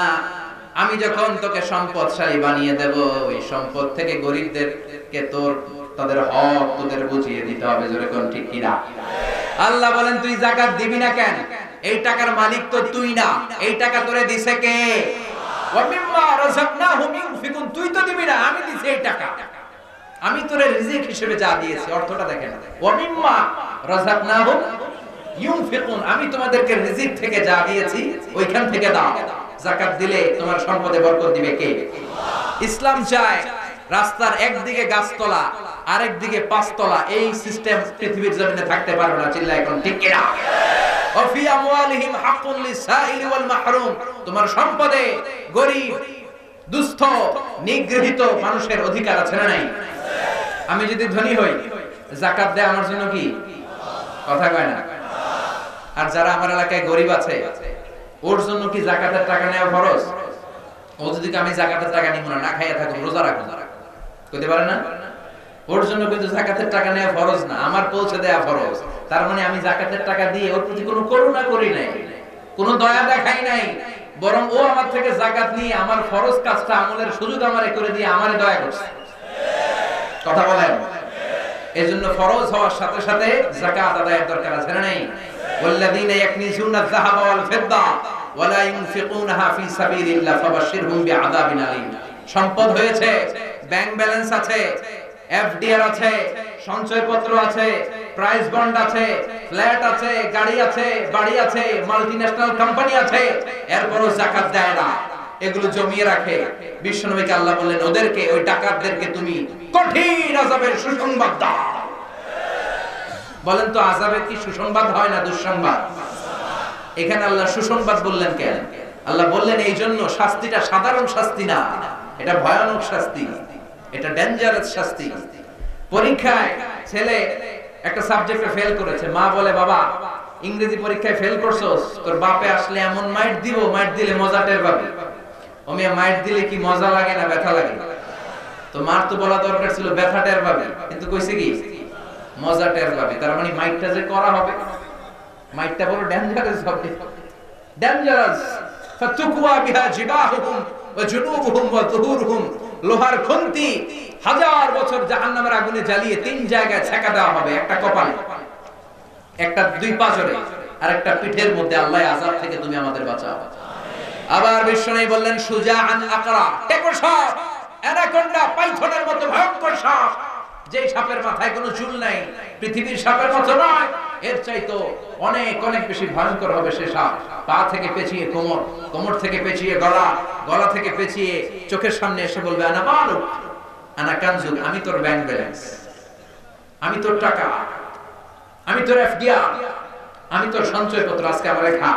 আমি যখন তোকে সম্পদশালী বানিয়ে দেব, ওই সম্পদ থেকে গরিবদেরকে তাদের হক তোদের বুঝিয়ে দিতে হবে। জোরে কোন ঠিক কিনা? আল্লাহ বলেন তুই যাকাত দিবি না কেন? এই টাকার মালিক তো তুই না, এই টাকা তোরে দিছে কে? ওয়া মিম্মা রাযাকনাহুম ইউনফিকুন। তুই তো দিবি না, আমি দিছি এই টাকা। আমি তোরে রিজিক হিসেবে যা দিয়েছি, অর্থটা দেখেন, ওয়া মিম্মা রাযাকনাহুম ইউনফিকুন, আমি তোমাদেরকে রিজিক থেকে যা দিয়েছি ওইখান থেকে দাও। যাকাত দিলে তোমার সম্পদে বরকত দিবে কে? ইসলাম চায় রাস্তার একদিকে গাছতলা আরেক দিকে পাঁচতলা, এই সিস্টেম পৃথিবীর জমিনে থাকতে পারে না। চিল্লায় এখন ঠিক কিনা? ওয়াফি আমওয়ালিহিম হাক্কুন লিসাইলি ওয়াল মাহরুম, তোমার সম্পদে গরীব, দুস্থ, নিগৃহীত মানুষের অধিকার আছে না নাই? আমি যদি ধনী হই, যাকাত দেয়া আমার জন্য কি কথা কয় না? আর যারা আমার এলাকায় গরীব আছে ওর জন্য কি যাকাতের টাকা নেওয়া ফরজ? ও যদি আমি যাকাতের টাকা নিব না, না খাইয়া থাকবো, রোজা রাখবো, কইতে পারে না? ওর জন্য কিন্তু যাকাতের টাকা নেওয়া ফরজ না, আমার পৌঁছে দেয়া ফরজ। তার মানে আমি যাকাতের টাকা দিয়ে ওর প্রতি কোনো করুণা করি নাই, কোনো দয়া দেখাই নাই, বরং ও আমার থেকে যাকাত নিয়ে আমার ফরজ কাজটা আমলের সুযোগ আমারে করে দিয়ে আমারে দয়া করছে। কথা বলেন? এজন্য ফরজ হওয়ার সাথে সাথে যাকাত আদায়ের দরকার আছে না নাই? ওয়াল্লাযীনা ইয়াকনিজুনা আয-যাহাবা ওয়াল ফিদ্দা ওয়া লা ইউনফিকুনাহা ফি সাবিলিল্লাহ ফাবাশশিরহুম বিআযাবিন আলীম। সম্পদ হয়েছে, ব্যাংক ব্যালেন্স আছে, এফডিআর আছে, সঞ্চয়পত্র আছে, প্রাইস বন্ড আছে, ফ্ল্যাট আছে, গাড়ি আছে, বাড়ি আছে, মাল্টিন্যাশনাল কোম্পানি আছে, এরপরও যাকাত দেয় না, এগুলো জমিয়ে রাখে। বিশ্বনবীকে আল্লাহ বললেন ওদেরকে, ওই ডাকাতদেরকে তুমি কঠিন আযাবের সুসংবাদ দাও। বলেন তো আযাবের কি সুসংবাদ হয় না দুঃসংবাদ? এখানে আল্লাহ সুসংবাদ বললেন কেন? আল্লাহ বললেন এই জন্য শাস্তিটা সাধারণ শাস্তি না, এটা ভয়ানক শাস্তি, এটা ডেঞ্জারাস শাস্তি। পরীক্ষায় ছেলে একটা সাবজেক্টে ফেল করেছে, মা বলে বাবা ইংরেজি পরীক্ষায় ফেল করছস, তোর বাপে আসলে এমন মাইট দিব, মাইট দিলে মজা টের পাবি। ও মিয়া, মাইট দিলে কি মজা লাগে না ব্যথা লাগে? তো মার তো বলা দরকার ছিল ব্যথা টের পাবি, কিন্তু কইছে কি মজা টের পাবি। তার মানে মাইটটা যে করা হবে, মাইটটা বড় ডেঞ্জারাস হবে, ডেঞ্জারাস। ফাতুকওয়া বিহা জিবাহুম ওয়া জুনুবুহুম ওয়া যুহুরুহুম, লোহার খুন্তি 1000 বছর জাহান্নামের আগুনে জ্বালিয়ে 3 জায়গায় ছেকা দেওয়া হবে, একটা কপালে, একটা দুই পাজরে, আর একটা পিঠের মধ্যে। আল্লাহ আযাব থেকে তুমি আমাদের বাঁচাও। আবার বিশ্বনবী বললেন সুজাআন আকরা, টেকো সাপ, অ্যানাকোন্ডা, পাইথনের মতো ভয়ঙ্কর সাপ, যে সাপের মাথায় কোনো চুল নাই, পৃথিবীর সাপের মতো নয়, এর চাইতো অনেক অনেক বেশি ভয়ঙ্কর হবে সে সাপ। পা থেকে পেঁচিয়ে কোমর, কোমর থেকে পেঁচিয়ে গলা, গলা থেকে পেঁচিয়ে চোখের সামনে এসে বলবে আনা মালুক আনা কানজুক, আমি তোর ব্যাংক ব্যালেন্স, আমি তোর টাকা, আমি তোর এফডিআর, আমি তোর সঞ্চয়পত্র, আজকে আমারে খা,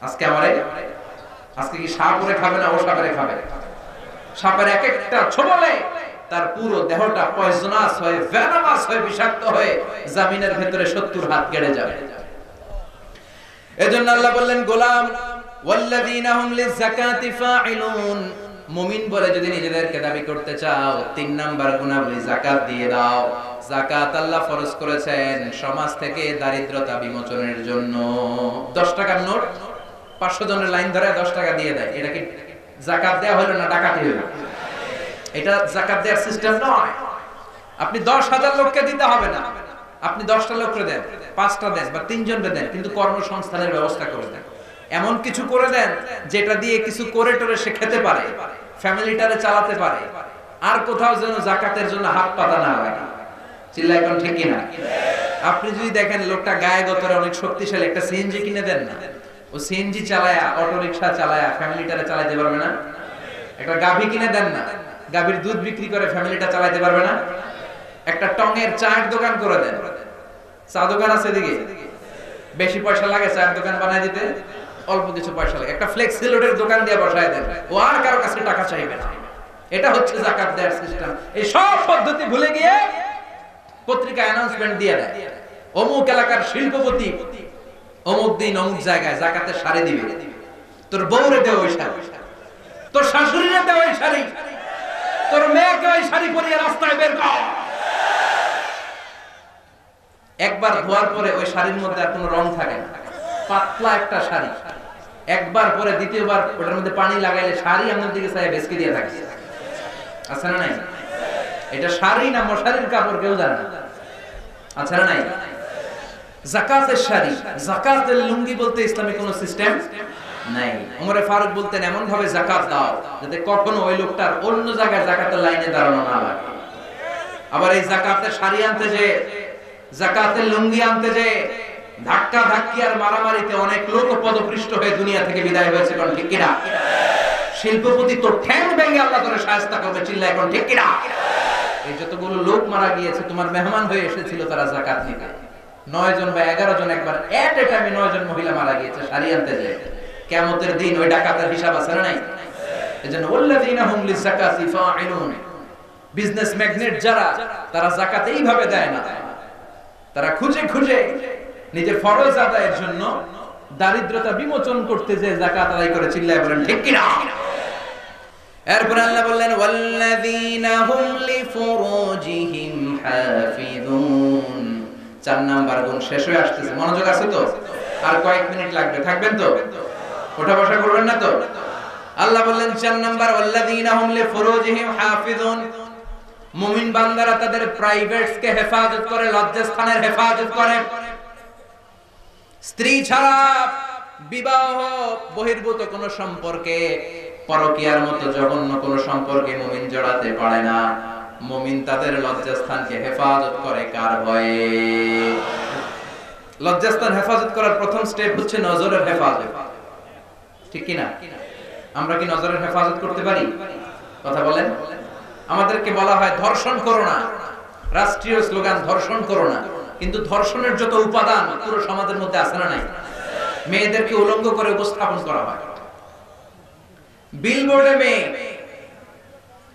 আজকে আমারে, আজকে কি সাপ করে খাবে না ও সাপেরে খাবে? সাপের এক একটা ছোবলে তার পুরো দেহটা পয়জনাস হয়ে, ভেনামাস হয়ে, বিষাক্ত হয়ে জমিনের ভেতরে 70 হাত কেটে যাবে। এজন্য আল্লাহ বললেন গোলাম ওয়াল্লাযীনা হুম লিযাকাতি ফাঈলুন, মুমিন বলে যদি নিজেদেরকে দাবি করতে চাও 3 নাম্বার গুণাবলী যাকাত দিয়ে দাও। যাকাত আল্লাহ ফরজ করেছেন সমাজ থেকে দারিদ্রতা বিমোচনের জন্য। 10 টাকার নোট 500 জনের লাইন ধরে 10 টাকা দিয়ে দেয়, এটা কি যাকাত দেয়া হলো না ডাকাতি হলো? এটা যাকাত দেওয়ার সিস্টেম নয়। আপনি 10,000 লোককে দিতে হবে না, আপনি 10টা লোককে দেন, 5টা দেন বা 3 জনকে দেন, কিন্তু কর্মসংস্থানের ব্যবস্থা করে দেন, এমন কিছু করে দেন যেটা দিয়ে কিছু করে টোরে সে খেতে পারে, ফ্যামিলিটারে চালাতে পারে, আর কোথাও যেন যাকাতের জন্য হাত পাতা না লাগে। চিল্লায় কোন ঠিক কিনা? আপনি যদি দেখেন লোকটা গায়ে গতরে অনেক শক্তিশালী, একটা সিএনজি কিনে দেন না, ও সিএনজি চালায়া, অটো রিকশা চালায়া ফ্যামিলিটারে চালাতে পারবে না? একটা গাভী কিনে দেন না, গাভীর দুধ বিক্রি করে ফ্যামিলিটা চালাতে পারবে না? একটা টঙের চায়ের দোকান করে দেন, চা দোকান আছে এদিকে, বেশি পয়সা লাগে চায়ের দোকান বানায় দিতে, অল্প কিছু পয়সা লাগে, একটা ফ্লেক্সি লোডের দোকান দিয়ে বসায় দেন, ও আর কারো কাছে টাকা চাইবে না। এটা হচ্ছে যাকাত দেওয়ার সিস্টেম। এই সব পদ্ধতি ভুলে গিয়ে পত্রিকা অ্যানাউন্সমেন্ট দিয়ে দেয়, অমুক এলাকার শিল্পপতি অমুক দিন অমুক জায়গায় যাকাতের শাড়ি দিবে, তোর বউরে দেও ওই শাড়ি, তোর শাশুড়িরে দেও ওই শাড়ি, তোর মেয়েকে ওই শাড়ি পরিয়ে রাস্তায় বের কর। একবার ধোয়ার পরে ওই শাড়ির মধ্যে আর কোনো রং থাকে না, পাতলা একটা শাড়ি, একবার পরে দ্বিতীয়বার ওটার মধ্যে পানি লাগাইলে শাড়ি আমাদের দিকে চাই বেসকে দিয়ে থাকে, আছে না নাই? এটা শাড়ি না মশারির কাপড় কেউ জানে না, আছে না নাই? যাকাতের শাড়ি, যাকাতের লুঙ্গি বলতে ইসলামে কোনো সিস্টেম নাই। ওমরে ফারুক বলতেন এমন ভাবে যাকাত দাও যাতে কখনো ওই লোকটার অন্য জায়গায় যাকাতের লাইনে দাঁড়ানো না লাগে। আবার এই যাকাতের শাড়ি আনতে যে, যাকাতের লুঙ্গি আনতে যে ধাক্কা ধাক্কি আর মারামারিতে অনেক লোক পদপৃষ্ট হয়ে দুনিয়া থেকে বিদায় হয়েছে, কোন ঠিক কিনা? শিল্পপতি তো ঠ্যাং ভেঙে আল্লাহ করে শায়েস্তা করবে, চিল্লায় কোন ঠিক কিনা? এই যতগুলো লোক মারা গিয়েছে তোমার মেহমান হয়ে এসেছিল তারা যাকাত নিতে, 9 জন বা 11 জন একবার এট এ টাইমে 9 জন মহিলা মারা গিয়েছে শাড়ি আনতে যে। কিয়ামতের দিন ওই ডাকাতের হিসাব আছে না নাই? এজন্য ওয়াল্লাযিনা হুম লিযাকাতি ফাঈলুন, বিজনেস ম্যাগনেট যারা, তারা যাকাত এইভাবে দেয় না, তারা খুঁজে খুঁজে নিজের ফরজ আদায়ের জন্য দারিদ্রতা বিমোচন করতে যে যাকাত আদায় করে, চিল্লায় বলেন ঠিক কি না? এরপর আল্লাহ বললেন ওয়াল্লাযিনা হুম লিফুরুজিহিম হাফিযুন। 4 নাম্বার গুণ শেষ হয়ে আসতেছে, মনোযোগ আছে তো? আর কয়েক মিনিট লাগবে, থাকবেন তো? ওঠা বসা করবেন না তো? আল্লাহ বললেন 4 নাম্বার ওয়াল্লাযিনা হুম লিফুরুজিহিম হাফিযুন, মুমিন বান্দারা তাদের প্রাইভেটস কে হেফাজত করে, লজ্জাস্থানের হেফাজত করে। স্ত্রী ছাড়া বিবাহ বহির্ভূত কোন সম্পর্কে, পরকীয়ার মতো জঘন্য কোন সম্পর্কে মুমিন জড়াতে পারে না। মুমিন তাদের লজ্জাস্থানকে হেফাজত করে কার ভয়ে? লজ্জাস্থান হেফাজত করার প্রথম স্টেপ হচ্ছে নজরের হেফাজত, ঠিক কি না? আমরা কি নজরের হেফাজত করতে পারি? কথা বলেন। আমাদেরকে বলা হয় ধর্ষণ করো না, রাষ্ট্রীয় স্লোগান ধর্ষণ করো না, কিন্তু ধর্ষণের যত উপাদান পুরো সমাজের মধ্যে আছে না নাই? মেয়েদেরকে উলঙ্গ করে উপস্থাপন করা হয়, বিলবোর্ডে মেয়ে,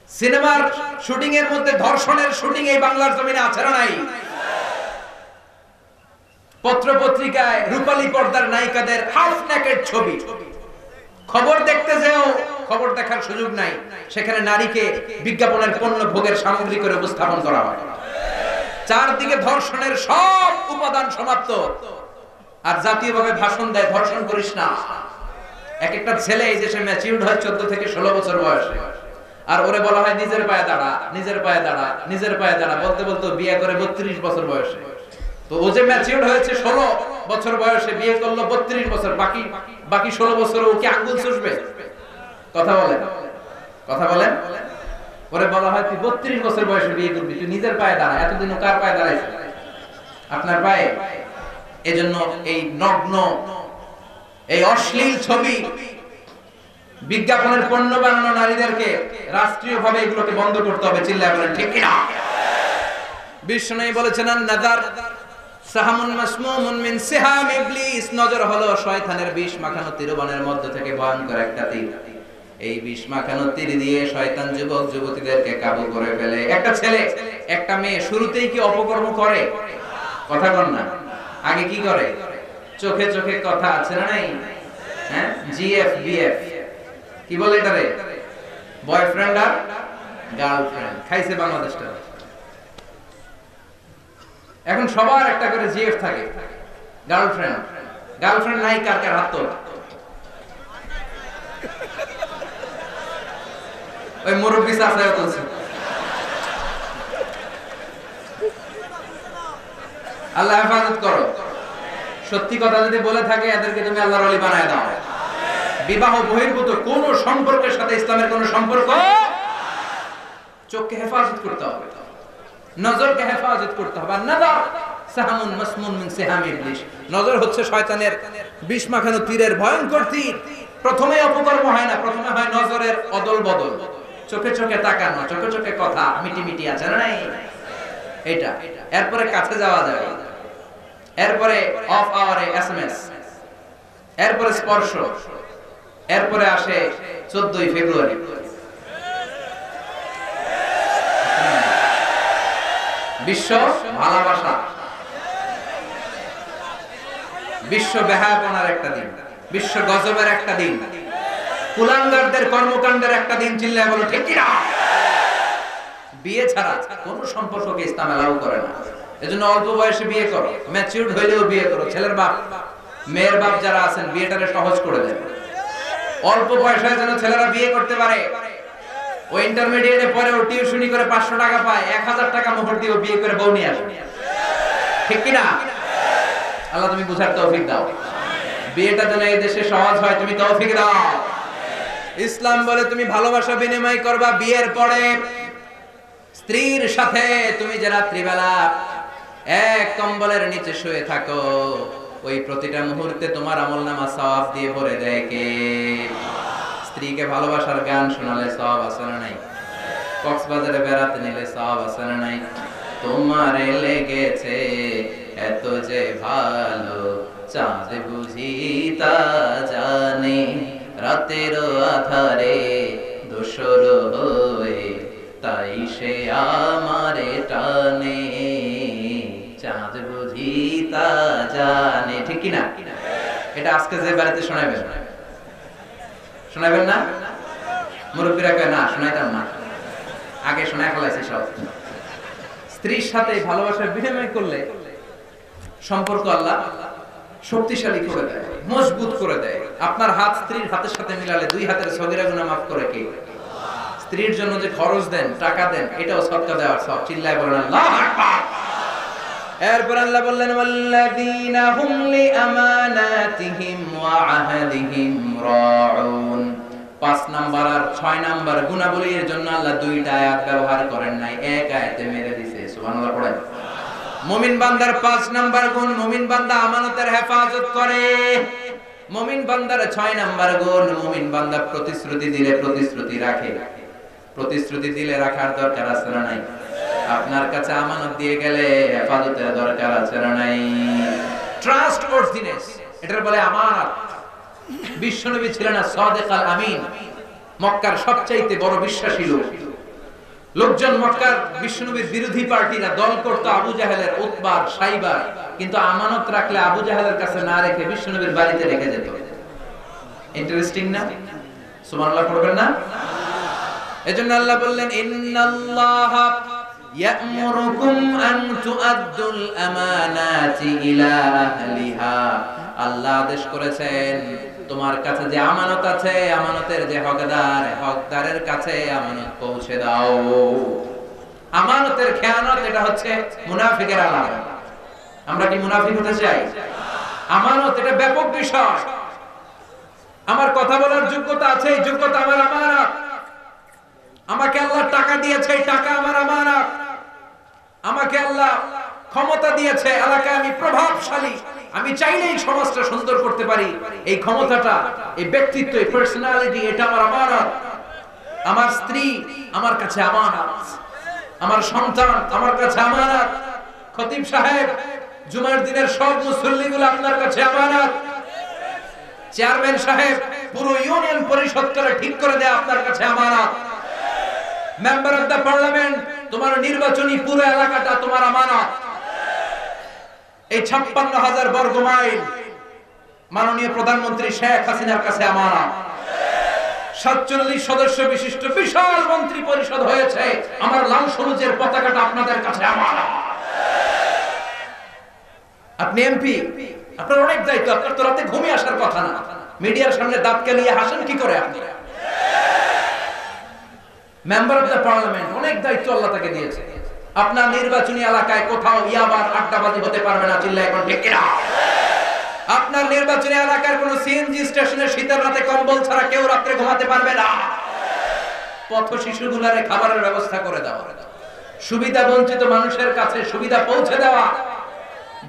সিনেমার শুটিং এর মধ্যে ধর্ষণের শুটিং এই বাংলার জমিনে আছে না নাই? পত্র পত্রিকায় রূপালী পর্দার নায়িকাদের হাফ নেকেড ছবি, খবর দেখতে যেও খবর দেখার সুযোগ নাই, সেখানে নারীকে বিজ্ঞাপনের পণ্য ভোগের সামগ্রী করে উপস্থাপন করা হয়। চারদিকে ধর্ষণের সব উপাদান সমাপ্ত, আর জাতীয়ভাবে ভাষণ দেয় ধর্ষণ করিস না। এক একটা ছেলে এই দেশে ম্যাচিউরড হয় 14 থেকে 16 বছর বয়সে, আর ওরে বলা হয় নিজের পায়ে দাঁড়া, নিজের পায়ে দাঁড়া, নিজের পায়ে দাঁড়া, বলতে বলতে বিয়ে করে 32 বছর বয়সে। তো ও যে ম্যাচিউরড হয়েছে 16 বছর বয়সে, বিয়ে করলো 32 বছর, বাকি 16 বছর ও কি আঙ্গুল চুষবে? কথা বলেন, কথা বলেন। ওরে বলা হয় তুই 32 বছর বয়সে বিয়ে করবি, তুই নিজের পায়ে দাঁড়া। এতদিন ও কার পায়ে দাঁড়াইছে? আপনার পায়ে। এজন্য এই নগ্ন, এই অশ্লীল ছবি, বিজ্ঞাপনের পণ্য বানানো নারীদেরকে রাষ্ট্রীয়ভাবে এগুলোকে বন্ধ করতে হবে, চিল্লায় বলেন ঠিক কি না? বিষ্ণু বলেছেন নাযার সাহামুন মাসমুমুন মিন সিহাম ইবলিস, নজর হলো শয়তানের বিষ মাখানো তীরবানের মধ্য থেকে ভয়ঙ্কর একটা তীর। এই বিষ মাখানো তীর দিয়ে শয়তান যুবক যুবতীদেরকে কাবু করে ফেলে। একটা ছেলে একটা মেয়ে শুরুতেই কি অপকর্ম করে? কথা বল না। আগে কি করে? চোখে চোখে কথা, আছে না নাই? হ্যাঁ, জিএফ বিএফ কি বলে এটারে? বয়ফ্রেন্ড আর গার্লফ্রেন্ড। খাইছে বাংলাদেশটা। এখন সবার একটা করে জিএফ থাকে, গার্লফ্রেন্ড। গার্লফ্রেন্ড নাই কার কার হাত তোল? ওই মুরব্বি চাচা তুলছে। আল্লাহ হেফাজত করো। সত্যি কথা যদি বলে থাকে এদেরকে তুমি আল্লাহর ওলি বানায় দাও। বিবাহ বহির্ভূত কোন সম্পর্কের সাথে ইসলামের কোন সম্পর্ক। চোখকে হেফাজত করতে হবে, নজরকে হেফাজত করতে হবে। নাযার সাহামুন মাসমুন মিন সিহাম ইবলিস, নজর হচ্ছে শয়তানের বিষ মাখানো তীরের ভয়ঙ্কর তীর। প্রথমে অপকর্ম হয় না, প্রথমে হয় নজরের অদল বদল, চোখে চোখে তাকানো, চোখে চোখে কথা, মিটি মিটি আছে না নাই এটা। এরপরে কাছে যাওয়া যায়, এরপরে অফ আওয়ারে এসএমএস, এরপরে স্পর্শ, এরপরে আসে 14ই ফেব্রুয়ারি। বিশ্ব ভালোবাসা, বিশ্ব বেহায়াপনার একটা দিন, বিশ্ব গজবের একটা দিন, কুলাঙ্গারদের কর্মকাণ্ডের একটা দিন। চিল্লায় বলো ঠিক কি না? বিয়ে ছাড়া কোন সম্পর্ককে ইসলাম এলাও করে না। এজন্য অল্প বয়সে বিয়ে করো, ম্যাচিউরড হইলেও বিয়ে করো। ছেলের বাপ মেয়ের বাপ যারা আছেন বিয়েটাকে সহজ করে দেন। অল্প বয়সে যেন ছেলেরা বিয়ে করতে পারে। ও ইন্টারমিডিয়েটে পরে ও টিউশনি করে 500 টাকা পায়, 1000 টাকা মোহর দিয়ে বিয়ে করে বউ নিয়ে আসে। ঠিক কি না? আল্লাহ তুমি বুঝার তৌফিক দাও। বিয়েটা যেন এই দেশে সহজ হয়, তুমি তৌফিক দাও। ইসলাম বলে তুমি ভালোবাসা বিনিময় করবা বিয়ের পরে। স্ত্রীর সাথে তুমি যে রাত্রিবেলা এক কম্বলের নিচে শুয়ে থাকো, ওই প্রতিটা মুহূর্তে তোমার আমলনামা সওয়াব দিয়ে ভরে দেয় কে? স্ত্রীকে ভালোবাসার গান শোনালে সওয়াব আছে না নাই? কক্সবাজারে বেড়াতে নিলে সওয়াব আছে না নাই? তোমারে লেগেছে এত যে ভালো, চাঁদ বুঝি তা জানে, রাতের আধারে দোসর হয়ে তাই সে আমারে টানে, চাঁদ বুঝি তা জানে। ঠিক কি না? এটা আজকে যে বাড়িতে শোনাবেন, শোনাবেন না? মুরব্বীরা কয় না শোনাইতাম না, আগে শোনায় ফেলাইছি সব। স্ত্রীর সাথে ভালোবাসার বিনিময় করলে সম্পর্ক আল্লাহ শক্তিশালী করে দেয়, মজবুত করে দেয়। আপনার হাত স্ত্রীর হাতের সাথে মিলালে 2 হাতের সগীরা গুনাহ মাফ করে কে? স্ত্রীর জন্য যে খরচ দেন, টাকা দেন, এটাও সদকা দেওয়ার সব। চিল্লায় বলেন আল্লাহু আকবার। এরপর আল্লাহ বললেন ওয়াল্লাযীনা হুম লিআমানাতিহিম ওয়া আহদিহিম রাউন। 5 নাম্বার আর 6 নাম্বার গুণাবলীর জন্য আল্লাহ 2টা আয়াত ব্যবহার করেন নাই, এক আয়াতে মেরে দিয়েছে। সুবহানাল্লাহ পড়েন। মুমিন বান্দার 5 নাম্বার গুণ, মুমিন বান্দা আমানতের হেফাজত করে। মুমিন বান্দার 6 নাম্বার গুণ, মুমিন বান্দা প্রতিশ্রুতি দিলে প্রতিশ্রুতি রাখে। প্রতিশ্রুতি দিলে রাখার দরকার আছে না নাই? আপনার কাছে আমানত দিয়ে গেলে হেফাজতের দরকার আছে না নাই? ট্রাস্ট ওয়ার্থিনেস, এটার বলে আমানত। বিশ্বনবী ছিলেন সাদিক আল আমিন, মক্কার সবচাইতে বড় বিশ্বাসী লোক। লোকজন মক্কার বিশ্বনবীর বিরোধী পার্টিরা দল করত আবু জাহেলের, উতবার, সাইবার, কিন্তু আমানত রাখলে আবু জাহেলের কাছে না রেখে বিশ্বনবীর বাড়িতে রেখে যেত। ইন্টারেস্টিং না? সুবহানাল্লাহ পড়বেন না? এজন্য আল্লাহ বললেন ইন্নাল্লাহা ইয়া'মুরুকুম আন তুআদ্দুল আমানাতি ইলা আহলিহা। আল্লাহ আদেশ করেছেন তোমার কাছে যে আমানত আছে, আমানতের যে হকদার, হকদারের কাছে আমানত পৌঁছে দাও। আমানতের খেয়ানত, এটা হচ্ছে মুনাফিকের আলামত। আমরা কি মুনাফিক হতে চাই? আমানত এটা ব্যাপক বিষয়। আমার কথা বলার যোগ্যতা আছে, এই যোগ্যতা আমার আমানত। আমাকে আল্লাহ টাকা দিয়েছে, এই টাকা আমার আমানত। আমাকে আল্লাহ ক্ষমতা দিয়েছে, এলাকায় আমি প্রভাবশালী, আমি চাইলেই সমাজটা সুন্দর করতে পারি। এই ক্ষমতাটা, এই ব্যক্তিত্ব, এই পার্সোনালিটি, এটা আমার আমানত। আমার স্ত্রী আমার কাছে আমানত, আমার সন্তান আমার কাছে আমানত। খতিব সাহেব, জুমার দিনের সব মুসল্লিগুলো আপনার কাছে আমানত। চেয়ারম্যান সাহেব, পুরো ইউনিয়ন পরিষদ করে ঠিক করে দেয়া আপনার কাছে আমানত। মেম্বার অফ দ্য পার্লামেন্ট, তোমার নির্বাচনী পুরো এলাকাটা তোমার আমানত। এই 56,000 বর্গ মাইল মাননীয় প্রধানমন্ত্রী শেখ হাসিনার কাছে আমানত। 47 সদস্য বিশিষ্ট বিশাল মন্ত্রী পরিষদ হয়েছে, আমার লাল সবুজের পতাকাটা আপনাদের কাছে আমানত। আপনি এমপি, আপনার অনেক দায়িত্ব, আপনার তো রাতে ঘুমিয়ে আসার কথা না। মিডিয়ার সামনে দাঁত কেলিয়ে হাসেন কি করে আপনি? মেম্বার অফ দ্য পার্লামেন্ট, অনেক দায়িত্ব আল্লাহ তাকে দিয়েছে। আপনার নির্বাচনী এলাকায় কোথাও ইয়াবার আড্ডাবাজি হতে পারবে না। চিল্লায় এখন ঠিক কিনা? আপনার নির্বাচনী এলাকার কোন সিএনজি স্টেশনে শীতের রাতে কম্বল ছাড়া কেউ রাতে ঘুমাতে পারবে না। পথ শিশুগুলারে খাবারের ব্যবস্থা করে দেওয়া, সুবিধা বঞ্চিত মানুষের কাছে সুবিধা পৌঁছে দেওয়া।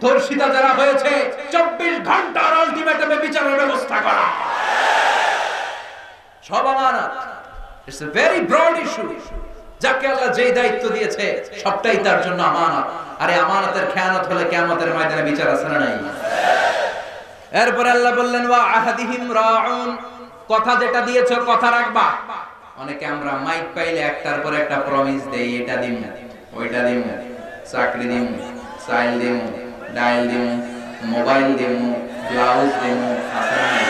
ধর্ষিতা যারা হয়েছে 24 ঘন্টার আলটিমেটামে it's a very broad issue. যাকে আল্লাহ যেই দায়িত্ব দিয়েছে সবটাই তার জন্য আমানত। আরে আমানতের খেয়ানত হলে কিয়ামতের ময়দানে বিচার আছে না নাই? এরপর আল্লাহ বললেন ওয়া আহাদিহিম রাউন, কথা যেটা দিয়েছো কথা রাখবা। অনেকে আমরা মাইক পাইলে একটার পর একটা প্রমিস দেই, এটা দিমু, ওইটা দিমু, চাকরি দিমু, চাইল দিমু, ডাইল দিমু, মোবাইল দিমু, ব্লাউজ দিমু, আছে না নাই?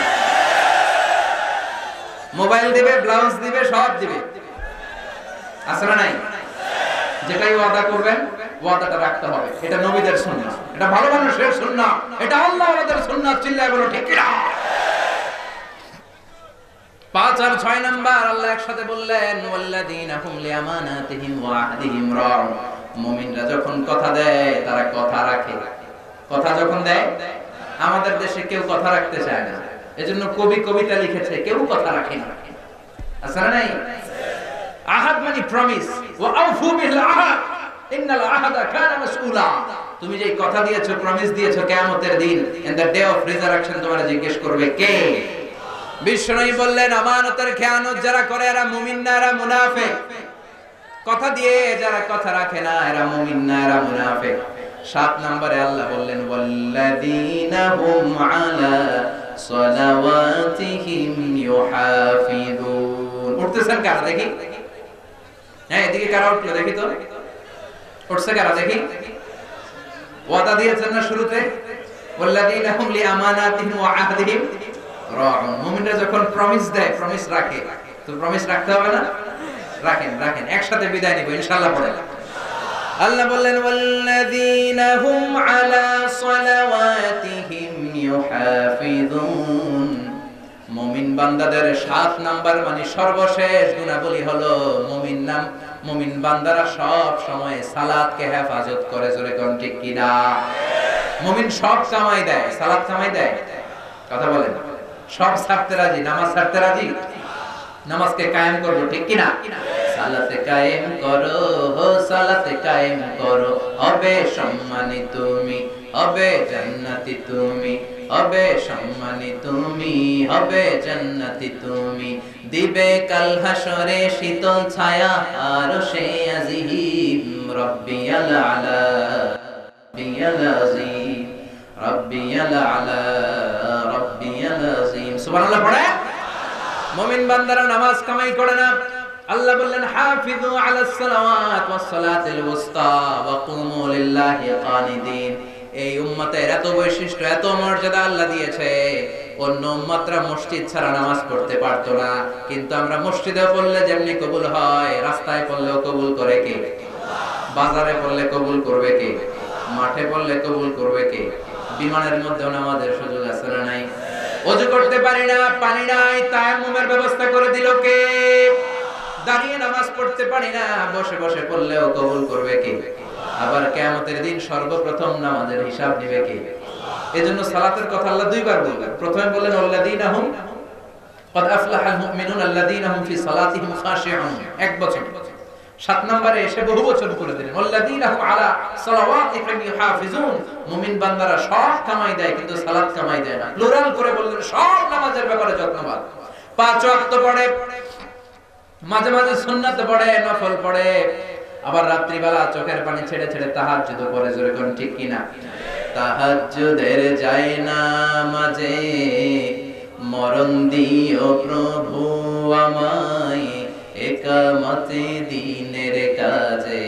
মোবাইল দিবে, ব্লাউজ দিবে, সব দিবে, আছে না নাই? যেটাই ওয়াদা করবেন ওয়াদাটা রাখতে হবে। এটা নবীদের সুন্নাহ, এটা ভালো মানুষের সুন্নাহ, এটা আল্লাহর সুন্নাহ। চিল্লায় বলো ঠিক কিনা? 5 আর 6 নাম্বার আল্লাহ একসাথে বললেন ওয়াল্লাযীনা হুম লিআমানাতিহিম ওয়া আহদিহিম রাউন। মুমিনরা যখন কথা দেয় তারা কথা রাখে। কথা যখন দেয়, আমাদের দেশে কেউ কথা রাখতে চায় না, এজন্য কবি কবিতা লিখেছে কেউ কথা রাখে না, আছে না নাই? আহাদ মানে প্রমিস, ওয়া আউফু বিল আহাদ ইন্নাল আহাদা কানা মাসউলা। তুমি যে কথা দিয়েছো, প্রমিস দিয়েছো, কিয়ামতের দিন in the day of resurrection তোমারে জিজ্ঞেস করবে কে? বিশ্বনবী বললেন আমানতের খেয়ানত যারা করে এরা মুমিন না, এরা মুনাফিক। কথা দিয়ে যারা কথা রাখে না এরা মুমিন না, এরা মুনাফিক। 7 নম্বরে আল্লাহ বললেন ওয়াল্লাযীনা হুম আলা সালাওয়াতিহিম ইউহাফিযুন। উঠতেছেন কারা দেখি? হ্যাঁ, এদিকে কারা উঠলো দেখি তো? উঠছে কারা দেখি? ওয়াদা দিয়েছেন না শুরুতে ওয়াল্লাযীনা হুম লিআমানাতিহিম ওয়া আহদিহিম রাউন। মুমিনরা যখন প্রমিস দেয়, প্রমিস রাখে। তো প্রমিস রাখতে হবে না? রাখেন, রাখেন। একসাথে বিদায় নিব ইনশাআল্লাহ। পড়ে আল্লাহ বললেন ওয়াল্লাযীনা হুম আলা সালাওয়াতিহিম ইউহাফিযুন। মুমিন বান্দাদের 7 নাম্বার মানে সর্বশেষ গুণাবলী হলো মুমিন বান্দারা সব সময় সালাতকে হেফাজত করে। জোরে কোন ঠিক কিনা? মুমিন সব কামাই দেয়, সালাত কামাই দেয়। কথা বলেন, সব ছাড়তে রাজি, নামাজ ছাড়তে রাজি, নামাজকে কায়েম করব, ঠিক কিনা? সালাতে কায়েম করো, সালাতে কায়েম করো, হবে সম্মানী তুমি, হবে জান্নাতি তুমি, হবে সম্মানী তুমি, হবে জান্নাতি তুমি। দিবে কাল হাসরে শীতল ছায়া আরশে আজিম। রব্বিয়াল আলা রব্বিয়াল আযীম, রব্বিয়াল আলা রব্বিয়াল আযীম। সুবহানাল্লাহ পড়ে। মুমিন বান্দারা নামাজ কামাই করে না। আল্লাহ বললেন হাফিজু আলাস সালাওয়াত ওয়াস সালাতিল উসতা ওয়া কুমু লিল্লাহি কানিদিন। এই উম্মতের এত বৈশিষ্ট্য, এত মর্যাদা আল্লাহ দিয়েছে। অন্য উম্মতরা মসজিদ ছাড়া নামাজ পড়তে পারতো না, কিন্তু আমরা মসজিদে পড়লে যেমনি কবুল হয়, রাস্তায় পড়লেও কবুল করে কে? বাজারে পড়লে কবুল করবে কে? মাঠে পড়লে কবুল করবে কে? বিমানের মধ্যেও নামাজের সুযোগ আছে না নাই? ওযু করতে পারি না, পানি নাই, তায়াম্মুমের ব্যবস্থা করে দিল কে? দাঁড়িয়ে নামাজ পড়তে পারি না, বসে বসে পড়লেও কবুল করবে কে? আবার কিয়ামতের দিন সর্বপ্রথম নামাজের হিসাব নেবে কে? এজন্য সালাতের কথা আল্লাহ দুইবার বললেন। প্রথমে বললেন আল্লাযীনা হুম ক্বাদ আফলাহাল মুমিনুন আল্লাযীনা হুম ফি সালাতিহিম খাশিউন, এক বছর। 7 নম্বরে এসে বহু বছর করে দিলেন আল্লাযীনা হুম আলা সালাওয়াতিহিম ইউহাফিজুন। মুমিন বান্দারা সব কামাই দেয় কিন্তু সালাত কামাই দেয় না। প্লুরাল করে বললেন সব নামাজের ব্যাপারে যত্নবান। 5 ওয়াক্ত পড়ে, মাঝে মাঝে সুন্নাত পড়ে, নফল পড়ে, আবার রাত্রি বেলা চোখের পানি ছেড়ে ছেড়ে তাহাজ্জুদ পড়ে। জোরে কোন ঠিক কিনা? তাহাজ্জুদের যায় না মাঝে মরণ দিও প্রভু আমায়, একামতে দিনের কাজে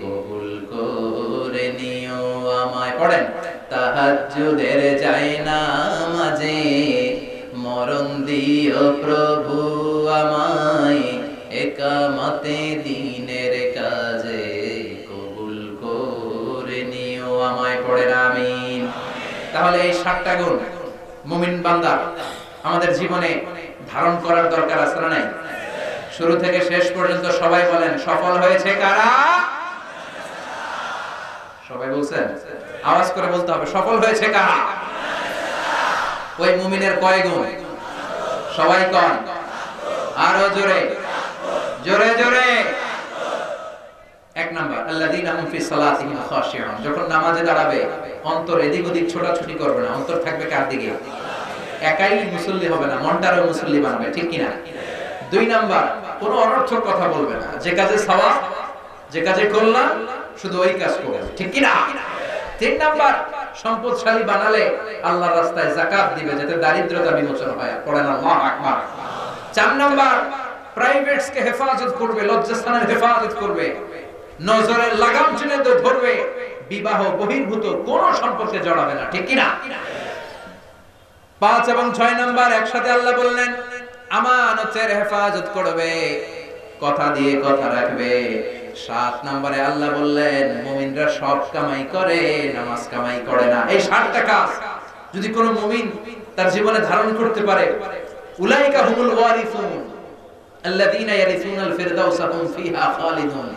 কবুল করে নিও আমায়। পড়েন তাহাজ্জুদের যায় না মাঝে মরণ দিও প্রভু আমায়, একামতে দিনের কাজে কবুল করে নিও আমায়। পড়েন আমিন। তাহলে এই 7টা গুণ মুমিন বান্দা আমাদের জীবনে ধারণ করার দরকার আছে না নাই? শুরু থেকে শেষ পর্যন্ত সবাই বলেন সফল হয়েছে কারা? সবাই বলছেন? আওয়াজ করে বলতে হবে সফল হয়েছে কারা? ওই মুমিনের কয় গুণ? সবাই কোন? আরো জোরে জোরে জোরে। 1 নাম্বার আল্লাযীনা হুম ফি সালাতিহিম খাশিউন। যখন নামাজে দাঁড়াবে অন্তর এদিক ওদিক ছোটাছুটি করবে না, অন্তর থাকবে কার দিকে? একাই মুসল্লি হবে না, মনটারও মুসল্লি বানাবে, ঠিক কিনা? দুই নাম্বার, কোনো অনর্থক কথা বলবে না, যে কাজে সওয়াব, যে কাজে কল্যাণ, শুধু ওই কাজ করবে, ঠিক কি না? তিন নাম্বার, সম্পদশালী বানালে আল্লাহর রাস্তায় যাকাত দিবে যাতে দারিদ্রতা বিমোচন হয়, পড়েন আল্লাহু আকবার। চার নাম্বার, প্রাইভেটস কে হেফাজত করবে, লজ্জাস্থানের হেফাজত করবে, নজরের লাগাম টেনে ধরবে, বিবাহ বহির্ভূত কোন সম্পর্কে জড়াবে না, ঠিক কি না? 5 এবং 6 নাম্বার একসাথে আল্লাহ বললেন আমানতের হেফাজত করবে, কথা দিয়ে কথা রাখবে। 7 নম্বরে আল্লাহ বললেন মুমিনরা সব কামাই করে, নামাজ কামাই করে না। এই 7টা কাজ যদি কোনো মুমিন তার জীবনে ধারণ করতে পারে, উলাইকা হুমুল ওয়ারিসুন আল্লাযীনা ইয়ারিসুনাল ফিরদাউসা হুম ফিহা খালিদুন,